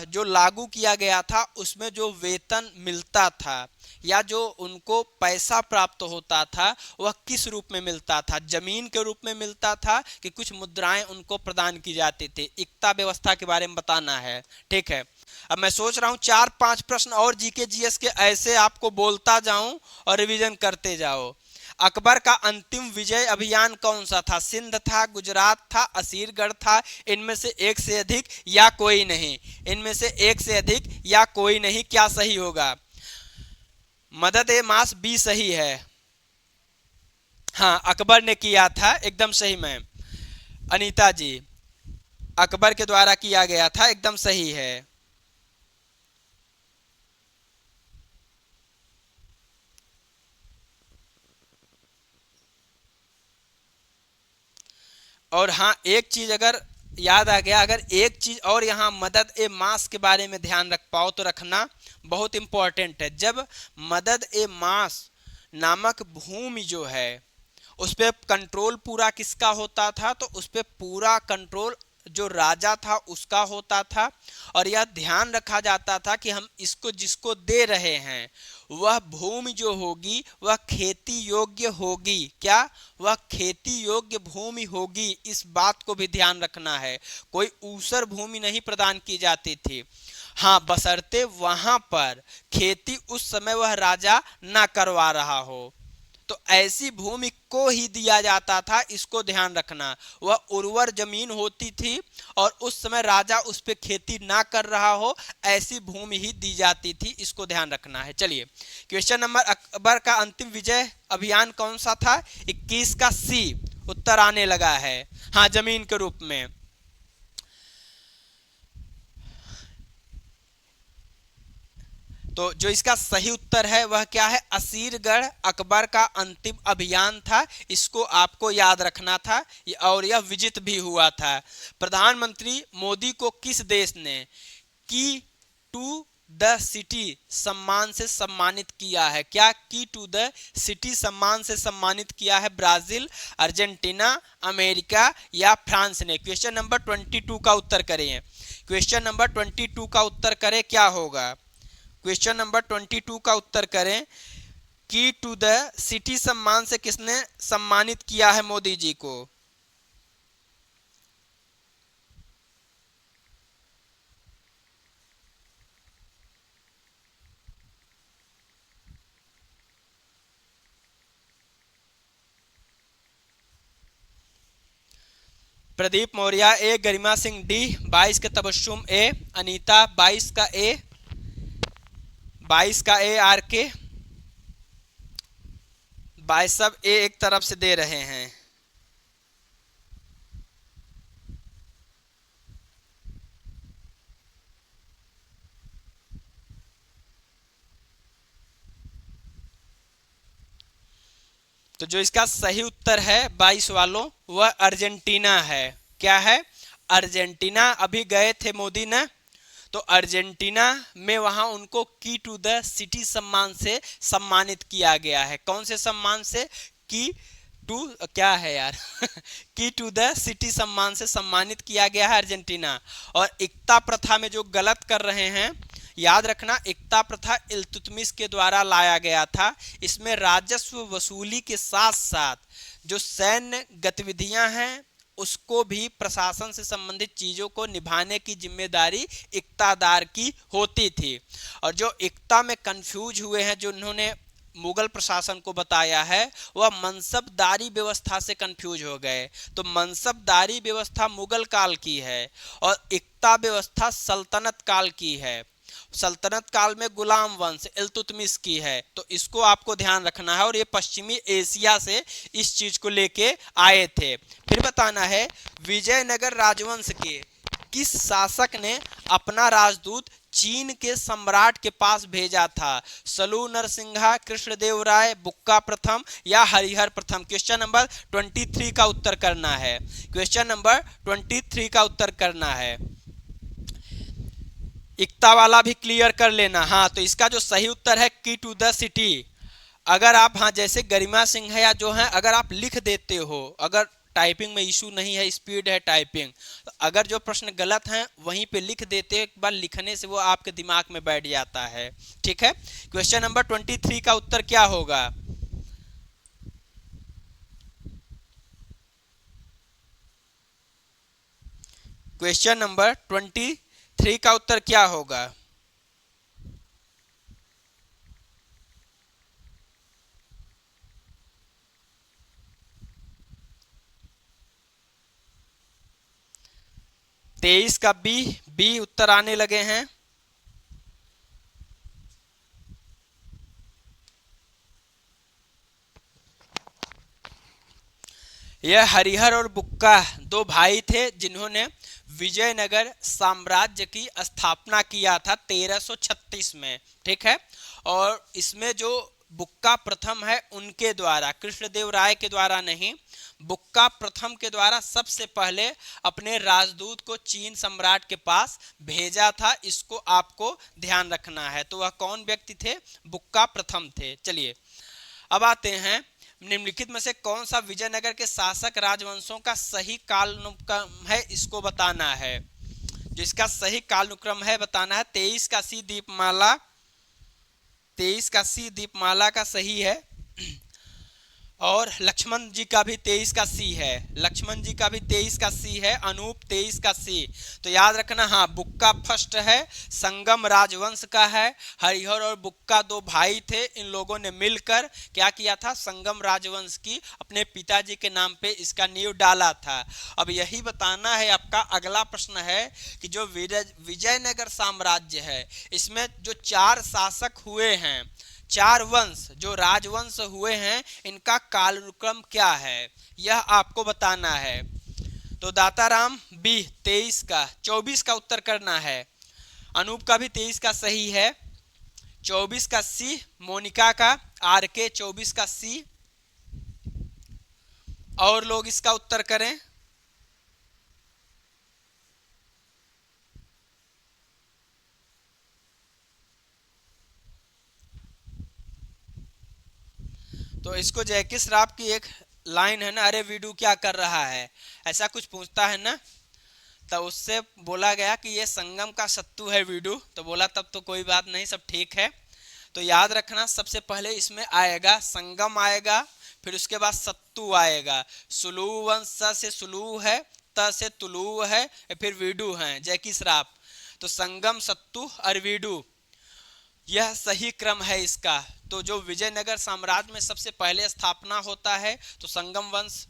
जो लागू किया गया था उसमें जो वेतन मिलता था या जो उनको पैसा प्राप्त होता था वह किस रूप में मिलता था? जमीन के रूप में मिलता था कि कुछ मुद्राएं उनको प्रदान की जाती थी? इक्ता व्यवस्था के बारे में बताना है। ठीक है, अब मैं सोच रहा हूं 4-5 प्रश्न और जीके जीएस के ऐसे आपको बोलता जाऊं और रिवीजन करते जाओ। अकबर का अंतिम विजय अभियान कौन सा था? सिंध था, गुजरात था, असीरगढ़ था, इनमें से एक से अधिक या कोई नहीं? इनमें से एक से अधिक या कोई नहीं, क्या सही होगा? मदद ए मास बी सही है। हाँ अकबर ने किया था, एकदम सही मैम। अनीता जी अकबर के द्वारा किया गया था, एकदम सही है। और हाँ एक चीज अगर याद आ गया, अगर एक चीज और यहाँ मदद ए मास के बारे में ध्यान रख पाओ तो रखना, बहुत इंपॉर्टेंट है। जब मदद ए मास नामक भूमि जो है उस पर कंट्रोल पूरा किसका होता था? तो उस पर पूरा कंट्रोल जो राजा था उसका होता था, और यह ध्यान रखा जाता था कि हम इसको जिसको दे रहे हैं वह भूमि जो होगी वह खेती योग्य होगी। क्या? वह खेती योग्य भूमि होगी, इस बात को भी ध्यान रखना है। कोई ऊसर भूमि नहीं प्रदान की जाती थी। हाँ, बशर्ते वहां पर खेती उस समय वह राजा ना करवा रहा हो, तो ऐसी भूमि को ही दिया जाता था। इसको ध्यान रखना, वह उर्वर जमीन होती थी और उस समय राजा उस पे खेती ना कर रहा हो, ऐसी भूमि ही दी जाती थी। इसको ध्यान रखना है। चलिए, क्वेश्चन नंबर, अकबर का अंतिम विजय अभियान कौन सा था? 21 का सी उत्तर आने लगा है। हाँ, जमीन के रूप में। तो जो इसका सही उत्तर है वह क्या है? असीरगढ़ अकबर का अंतिम अभियान था। इसको आपको याद रखना था, और यह विजित भी हुआ था। प्रधानमंत्री मोदी को किस देश ने की टू द सिटी सम्मान से सम्मानित किया है? क्या की टू द सिटी सम्मान से सम्मानित किया है? ब्राजील, अर्जेंटीना, अमेरिका या फ्रांस ने? क्वेश्चन नंबर 22 का उत्तर करें। क्वेश्चन नंबर 22 का उत्तर करें, क्या होगा? क्वेश्चन नंबर 22 का उत्तर करें, की टू द सिटी सम्मान से किसने सम्मानित किया है मोदी जी को? प्रदीप मौर्य ए, गरिमा सिंह डी, 22 के तबस्सुम ए, अनीता 22 का ए, 22 का ए आर के, 22 सब ए एक तरफ से दे रहे हैं। तो जो इसका सही उत्तर है 22 वालों, वह अर्जेंटीना है। क्या है? अर्जेंटीना। अभी गए थे मोदी ने, तो अर्जेंटीना में वहां उनको की टू द सिटी सम्मान से सम्मानित किया गया है। कौन से सम्मान से? की टू, क्या है यार की टू द सिटी सम्मान से सम्मानित किया गया है अर्जेंटीना। और इक्ता प्रथा में जो गलत कर रहे हैं, याद रखना, इक्ता प्रथा इल्तुतमिश के द्वारा लाया गया था। इसमें राजस्व वसूली के साथ साथ जो सैन्य गतिविधियां हैं उसको भी, प्रशासन से संबंधित चीजों को निभाने की जिम्मेदारी इक्तादार की होती थी। और जो इक्ता में कंफ्यूज हुए हैं, जो उन्होंने मुगल प्रशासन को बताया है, वह मनसबदारी व्यवस्था से कंफ्यूज हो गए। तो मनसबदारी व्यवस्था मुगल काल की है और इक्ता व्यवस्था सल्तनत काल की है। सल्तनत काल में गुलाम वंश इल्तुतमिश की है। तो इसको आपको ध्यान रखना है। और ये पश्चिमी एशिया से इस चीज को लेके आए थे। फिर बताना है, विजयनगर राजवंश के किस शासक ने अपना राजदूत चीन के सम्राट के पास भेजा था? सलू नरसिंहा, कृष्णदेव राय, बुक्का प्रथम या हरिहर प्रथम? क्वेश्चन नंबर 23 का उत्तर करना है। क्वेश्चन नंबर 23 का उत्तर करना है। इक्ता वाला भी क्लियर कर लेना। हाँ, तो इसका जो सही उत्तर है की टू द सिटी। अगर आप, हाँ, जैसे गरिमा सिंह है या जो है, अगर आप लिख देते हो, अगर टाइपिंग में इशू नहीं है, स्पीड है टाइपिंग, तो अगर जो प्रश्न गलत हैं वहीं पे लिख देते हो, एक बार लिखने से वो आपके दिमाग में बैठ जाता है। ठीक है, क्वेश्चन नंबर 23 का उत्तर क्या होगा? क्वेश्चन नंबर 23 का उत्तर क्या होगा? तेईस का बी, बी उत्तर आने लगे हैं। यह हरिहर और बुक्का दो भाई थे जिन्होंने विजयनगर साम्राज्य की स्थापना किया था 1336 में। ठीक है, और इसमें जो बुक्का प्रथम है उनके द्वारा, कृष्णदेव राय के द्वारा नहीं, बुक्का प्रथम के द्वारा सबसे पहले अपने राजदूत को चीन सम्राट के पास भेजा था। इसको आपको ध्यान रखना है। तो वह कौन व्यक्ति थे? बुक्का प्रथम थे। चलिए, अब आते हैं निम्नलिखित में से कौन सा विजयनगर के शासक राजवंशों का सही कालानुक्रम है, इसको बताना है। जिसका सही कालानुक्रम है बताना है। 23 का सी दीपमाला, 23 का सी दीपमाला का सही है। और लक्ष्मण जी का भी 23 का सी है, लक्ष्मण जी का भी 23 का सी है। अनूप 23 का सी। तो याद रखना, हाँ बुक्का फर्स्ट है, संगम राजवंश का है। हरिहर और बुक्का दो भाई थे, इन लोगों ने मिलकर क्या किया था, संगम राजवंश की अपने पिताजी के नाम पे इसका नींव डाला था। अब यही बताना है आपका। अगला प्रश्न है कि जो विजयनगर साम्राज्य है, इसमें जो 4 शासक हुए हैं, 4 वंश जो राजवंश हुए हैं, इनका कालानुक्रम क्या है, यह आपको बताना है। तो दाताराम बी 23 का, 24 का उत्तर करना है। अनूप का भी 23 का सही है। 24 का सी, मोनिका का आर के 24 का सी। और लोग इसका उत्तर करें। तो इसको जैकी श्रॉफ की एक लाइन है ना, अरे वीडू क्या कर रहा है, ऐसा कुछ पूछता है ना, तब उससे बोला गया कि ये संगम का सत्तू है वीडू। तो बोला तब तो कोई बात नहीं, सब ठीक है। तो याद रखना, सबसे पहले इसमें आएगा संगम आएगा, फिर उसके बाद सत्तू आएगा। सुलू वंश से सुलू है, त से तुलू है, फिर वीडू है, जैकी श्रॉफ। तो संगम, सत्तू और वीडू, यह सही क्रम है इसका। तो जो विजयनगर साम्राज्य में सबसे पहले स्थापना होता है तो संगम वंश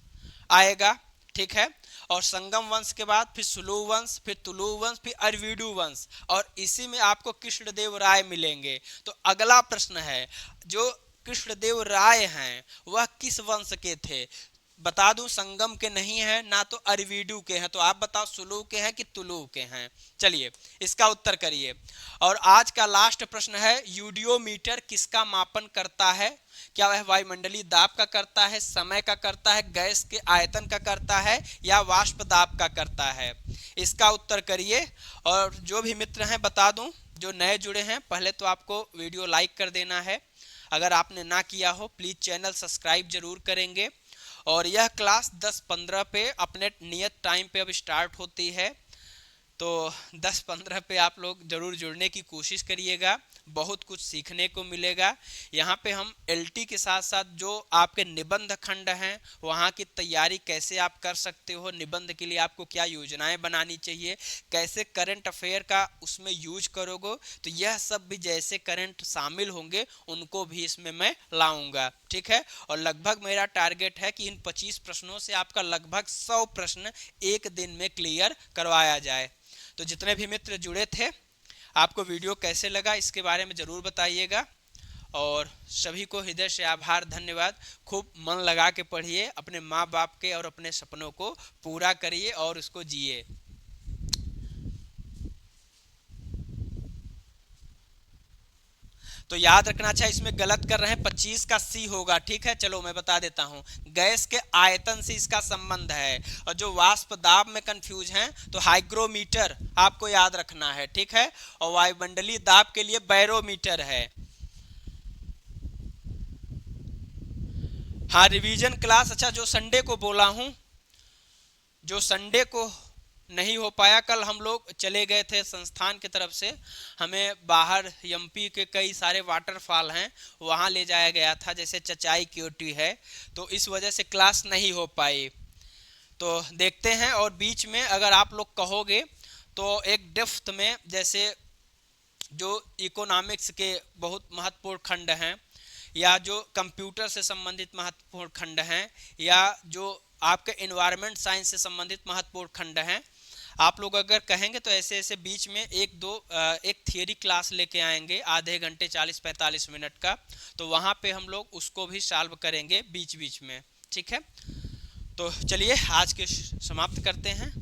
आएगा, ठीक है। और संगम वंश के बाद फिर सुलू वंश, फिर तुलु वंश, फिर अरवीडू वंश, और इसी में आपको कृष्णदेव राय मिलेंगे। तो अगला प्रश्न है, जो कृष्णदेव राय हैं वह किस वंश के थे। बता दूं, संगम के नहीं है ना, तो अरवीडू के हैं। तो आप बताओ सुलू के हैं कि तुलु के हैं। चलिए इसका उत्तर करिए। और आज का लास्ट प्रश्न है, यूडियोमीटर किसका मापन करता है। क्या वह वायुमंडलीय दाब का करता है, समय का करता है, गैस के आयतन का करता है, या वाष्प दाब का करता है। इसका उत्तर करिए। और जो भी मित्र हैं बता दूं, जो नए जुड़े हैं, पहले तो आपको वीडियो लाइक कर देना है। अगर आपने ना किया हो प्लीज चैनल सब्सक्राइब जरूर करेंगे। और यह क्लास 10:15 पे अपने नियत टाइम पे अब स्टार्ट होती है। तो 10:15 पे आप लोग जरूर जुड़ने की कोशिश करिएगा, बहुत कुछ सीखने को मिलेगा। यहाँ पे हम एलटी के साथ साथ जो आपके निबंध खंड हैं वहाँ की तैयारी कैसे आप कर सकते हो, निबंध के लिए आपको क्या योजनाएं बनानी चाहिए, कैसे करंट अफेयर का उसमें यूज करोगे, तो यह सब भी जैसे करंट शामिल होंगे उनको भी इसमें मैं लाऊंगा, ठीक है। और लगभग मेरा टारगेट है कि इन 25 प्रश्नों से आपका लगभग 100 प्रश्न एक दिन में क्लियर करवाया जाए। तो जितने भी मित्र जुड़े थे, आपको वीडियो कैसे लगा इसके बारे में ज़रूर बताइएगा। और सभी को हृदय से आभार, धन्यवाद। खूब मन लगा के पढ़िए, अपने माँ बाप के और अपने सपनों को पूरा करिए और उसको जिए। तो याद रखना, अच्छा इसमें गलत कर रहे हैं, 25 का सी होगा, ठीक है। चलो मैं बता देता हूं, गैस के आयतन से इसका संबंध है। और जो वाष्प दाब में कंफ्यूज हैं तो हाइग्रोमीटर आपको याद रखना है, ठीक है। और वायुमंडलीय दाब के लिए बैरोमीटर है। हाँ रिवीजन क्लास, अच्छा जो संडे को बोला हूं, जो संडे को नहीं हो पाया, कल हम लोग चले गए थे संस्थान की तरफ से, हमें बाहर एमपी के कई सारे वाटरफॉल हैं वहाँ ले जाया गया था, जैसे चचाई क्योटी है, तो इस वजह से क्लास नहीं हो पाई। तो देखते हैं। और बीच में अगर आप लोग कहोगे तो एक डेप्थ में, जैसे जो इकोनॉमिक्स के बहुत महत्वपूर्ण खंड हैं, या जो कंप्यूटर से संबंधित महत्वपूर्ण खंड हैं, या जो आपके एनवायरनमेंट साइंस से संबंधित महत्वपूर्ण खंड हैं, आप लोग अगर कहेंगे तो ऐसे ऐसे बीच में एक थियरी क्लास लेके आएंगे आधे घंटे 40-45 मिनट का, तो वहाँ पे हम लोग उसको भी सॉल्व करेंगे बीच बीच में, ठीक है। तो चलिए आज के समाप्त करते हैं।